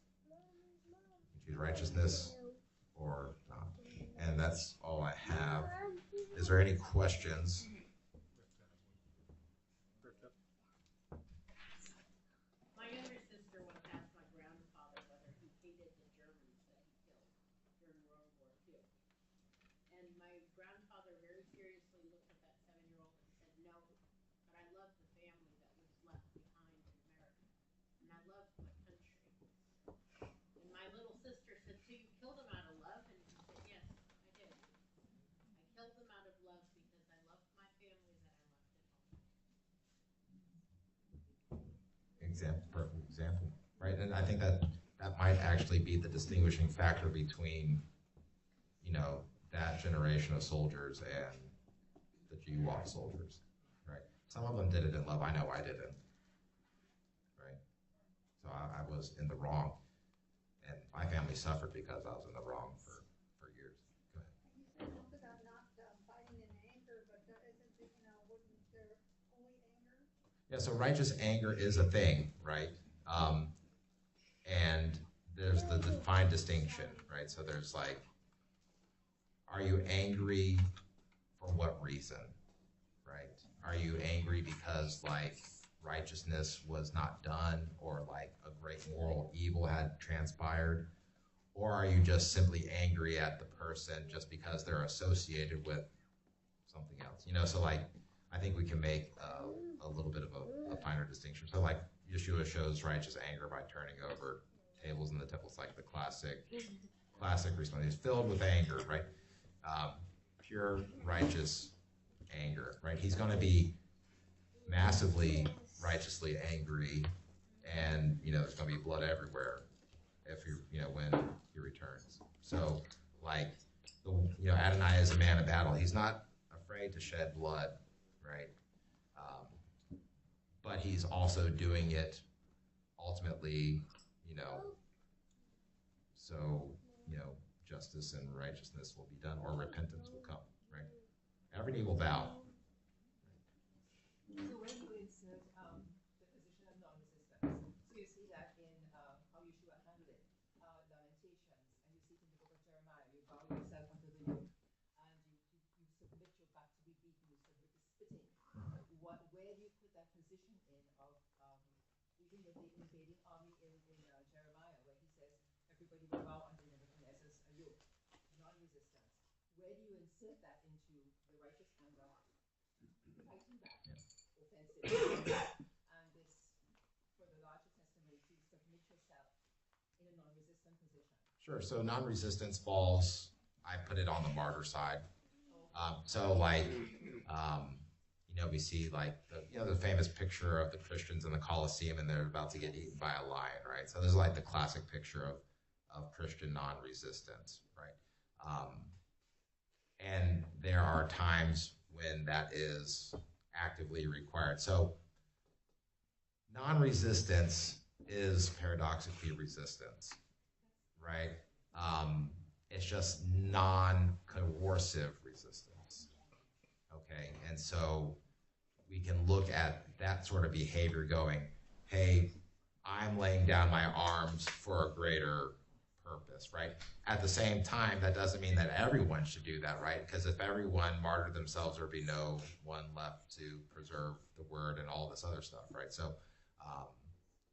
B: You choose righteousness or not, and that's all I have. Is there any questions? perfect example, right? And I think that might actually be the distinguishing factor between, that generation of soldiers and the GWAT soldiers, right? Some of them did it in love. I know I didn't, right? So I was in the wrong, and my family suffered because I was in the wrong for years. Go ahead.
D: You said something about not fighting in anger, but isn't it, wasn't there holy anger?
B: Yeah, so righteous anger is a thing, right? And there's the defined distinction, right? So there's like, are you angry for what reason, right? Are you angry because like righteousness was not done or like a great moral evil had transpired? Or are you just simply angry at the person just because they're associated with something else? So like, I think we can make a little bit of a finer distinction. So like Yeshua shows righteous anger by turning over tables in the temple. It's like the classic response. He's filled with anger, right? Pure righteous anger, right? He's going to be massively righteously angry, and there's going to be blood everywhere when he returns. So like Adonai is a man of battle. He's not afraid to shed blood, right? But he's also doing it ultimately, so justice and righteousness will be done, or repentance will come, right? Every knee will bow.
E: So when you insert the position of non-resistance, so you see that in how Yeshua handled it, Lamentations, and you see it in the book of Jeremiah, you bow yourself unto the yoke, and you submit your back to be beaten, you submit to spitting. Where do you put that position in of even with the invading army in Jeremiah, where he says everybody will bow under Nebuchadnezzar's yoke, non-resistance? Where do you insert that into the righteous anger, fighting back, offensive, and this for the larger testimony to submit yourself in a non-resistant position?
B: Sure. So non-resistance falls, I put it on the martyr side. So like, we see like the famous picture of the Christians in the Colosseum, and they're about to get eaten by a lion, right? So this is like the classic picture of Christian non-resistance, right? And there are times when that is actively required. So non-resistance is paradoxically resistance, right? It's just non-coercive resistance, okay? And so we can look at that sort of behavior going, hey, I'm laying down my arms for a greater purpose, right? At the same time, that doesn't mean that everyone should do that, right? Because if everyone martyred themselves, there'd be no one left to preserve the word and all this other stuff, right? So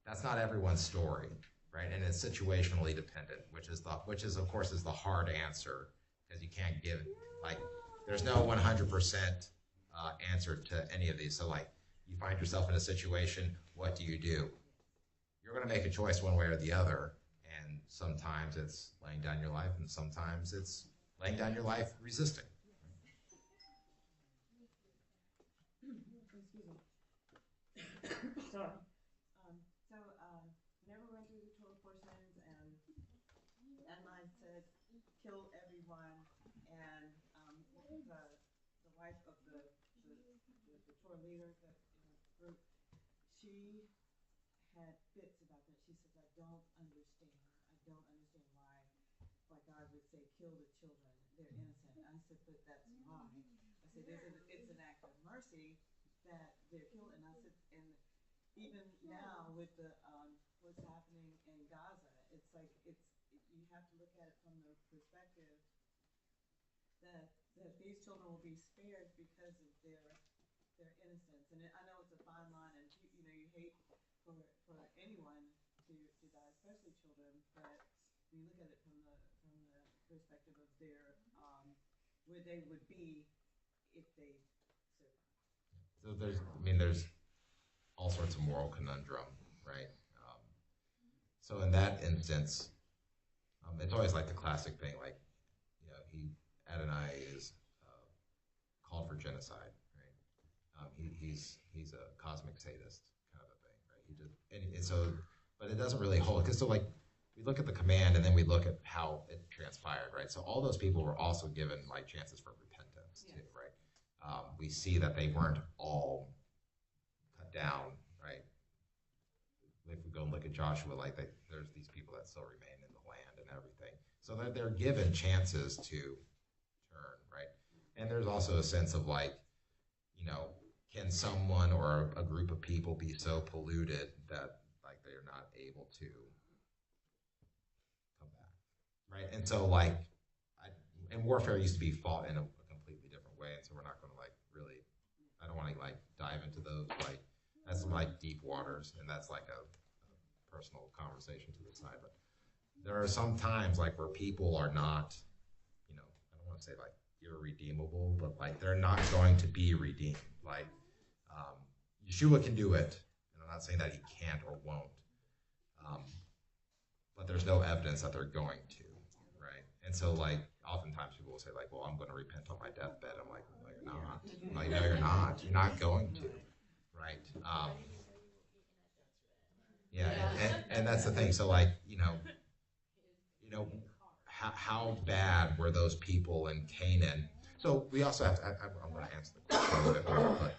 B: that's not everyone's story, right? And it's situationally dependent, which is of course is the hard answer, because you can't give like there's no 100% answer to any of these. So like you find yourself in a situation, what do? You're going to make a choice one way or the other. And sometimes it's laying down your life, and sometimes it's laying down your life resisting.
F: Sorry. Never went through the 12 portions, and I said, kill everyone. And the wife of the Torah leader, the group, she had fits about that. She says, I don't understand. I don't understand why God would say, kill the children. They're innocent. I said, but that's why. I said, it's an act of mercy that they're killed. And I said, and even now with the what's happening in Gaza, it's like you have to look at it from the perspective that these children will be spared because of their innocence. And I know it's a fine line, and you hate for anyone to die, especially children. But when you look at it from the perspective of their where they would be if they survived.
B: So there's all sorts of moral conundrum, right? So in that instance, it's always like the classic thing, like Adonai is called for genocide, right? He's a cosmic sadist kind of a thing, right? And so, but it doesn't really hold, because so like we look at the command and then we look at how it transpired, right? So all those people were also given like chances for repentance too, right? We see that they weren't all cut down, right? If we go and look at Joshua, like there's these people that still remain in the land and everything. So they're given chances to turn, right? And there's also a sense of like, you know, can someone or a group of people be so polluted that like they're not able to come back, right? And so like, and warfare used to be fought in a completely different way, and so we're not going to like really, I don't want to like dive into those, like that's some like deep waters, and that's like a personal conversation to the side. But there are some times like where people are not, you know, I don't want to say like irredeemable, but like they're not going to be redeemed. Like Yeshua can do it, and I'm not saying that he can't or won't, but there's no evidence that they're going to, right? And so like oftentimes people will say like, well, I'm going to repent on my deathbed. I'm like, no, you're not. Like, no, you're not. You're not going to, right? Yeah, and that's the thing. So like, you know, how bad were those people in Canaan? So we also have to, I'm going to answer the question a little bit more, but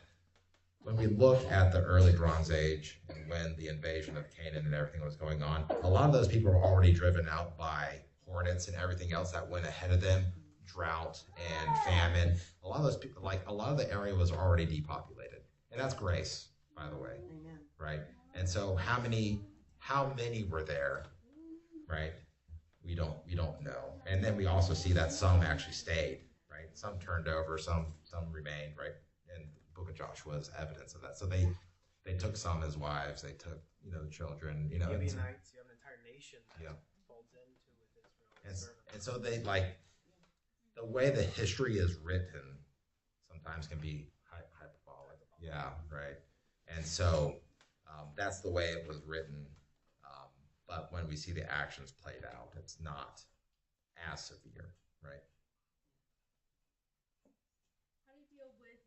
B: when we look at the early Bronze Age and when the invasion of Canaan and everything was going on, a lot of those people were already driven out by hornets and everything else that went ahead of them, drought and famine. A lot of those people, like a lot of the area was already depopulated. And that's grace, by the way.
F: Amen.
B: Right? And so how many were there, right? We don't know. And then we also see that some actually stayed, right? Some turned over, some remained, right? And the book of Joshua is evidence of that. So they took some as wives, they took, the children,
A: The Gibeonites, you have an entire nation that folds into with Israel.
B: And so they like the way the history is written sometimes can be hyperbolic. Yeah, right. And so that's the way it was written. But when we see the actions played out, it's not as severe, right?
C: How do you deal with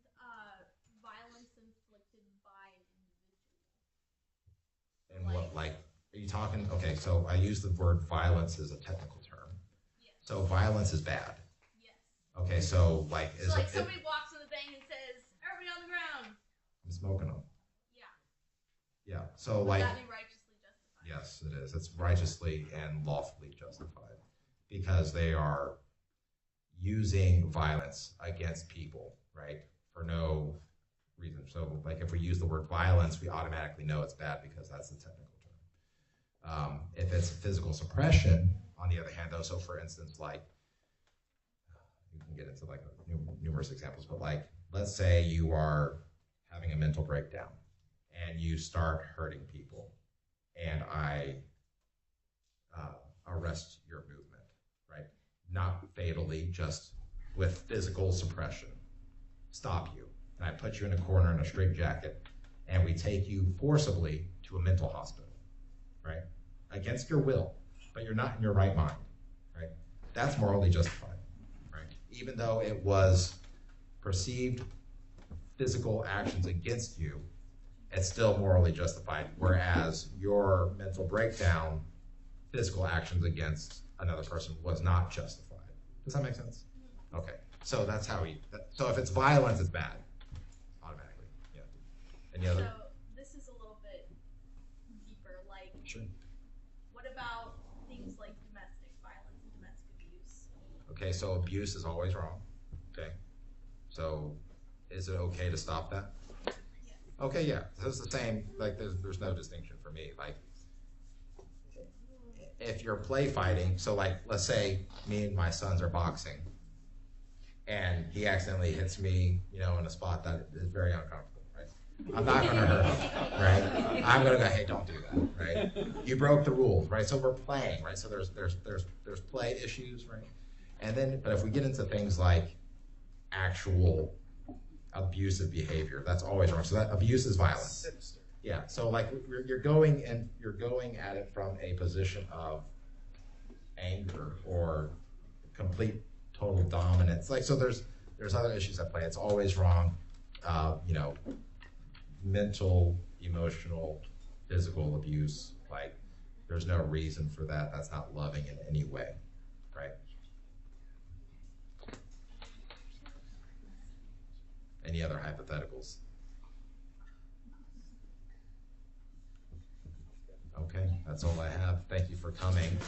C: violence inflicted by an individual?
B: And what, like, are you talking, okay, so I use the word violence as a technical term.
C: Yes.
B: So violence is bad.
C: Yes.
B: Okay, so like,
C: So like somebody walks in the bank and says, "Everybody on the ground."
B: I'm smoking them.
C: Yeah.
B: Yeah, so
C: Would
B: like.
C: that be righteously justified?
B: Yes, it is. It's righteously and lawfully justified because they are using violence against people, right, for no reason. So, like, if we use the word violence, we automatically know it's bad because that's the technical term. If it's physical suppression, on the other hand, though, so for instance, like, you can get into like numerous examples, but like, let's say you are having a mental breakdown and you start hurting people, and I arrest your movement, right? Not fatally, just with physical suppression. Stop you. And I put you in a corner in a straitjacket, and we take you forcibly to a mental hospital, right? Against your will, but you're not in your right mind, right? That's morally justified, right? Even though it was perceived physical actions against you, it's still morally justified, whereas your mental breakdown, physical actions against another person was not justified. Does that make sense? Okay, so that's how so if it's violence, it's bad, automatically, yeah. Any other?
C: So this is a little bit deeper, like,
B: Sure.
C: what about things like domestic violence and domestic abuse?
B: Okay, so abuse is always wrong, okay? So is it okay to stop that? Okay, yeah, so it's the same, like there's no distinction for me. Like if you're play fighting, so like let's say me and my sons are boxing and he accidentally hits me, in a spot that is very uncomfortable, right? I'm not gonna hurt him, right? I'm gonna go, hey, don't do that, right? You broke the rules, right? So we're playing, right? So there's play issues, right? And then, but if we get into things like actual abusive behavior, that's always wrong. So that abuse is violence.
A: Sinister.
B: Yeah. So like you're going at it from a position of anger or complete total dominance. Like so, there's other issues at play. It's always wrong. Mental, emotional, physical abuse, like there's no reason for that. That's not loving in any way, right? Any other hypotheticals? Okay, that's all I have. Thank you for coming.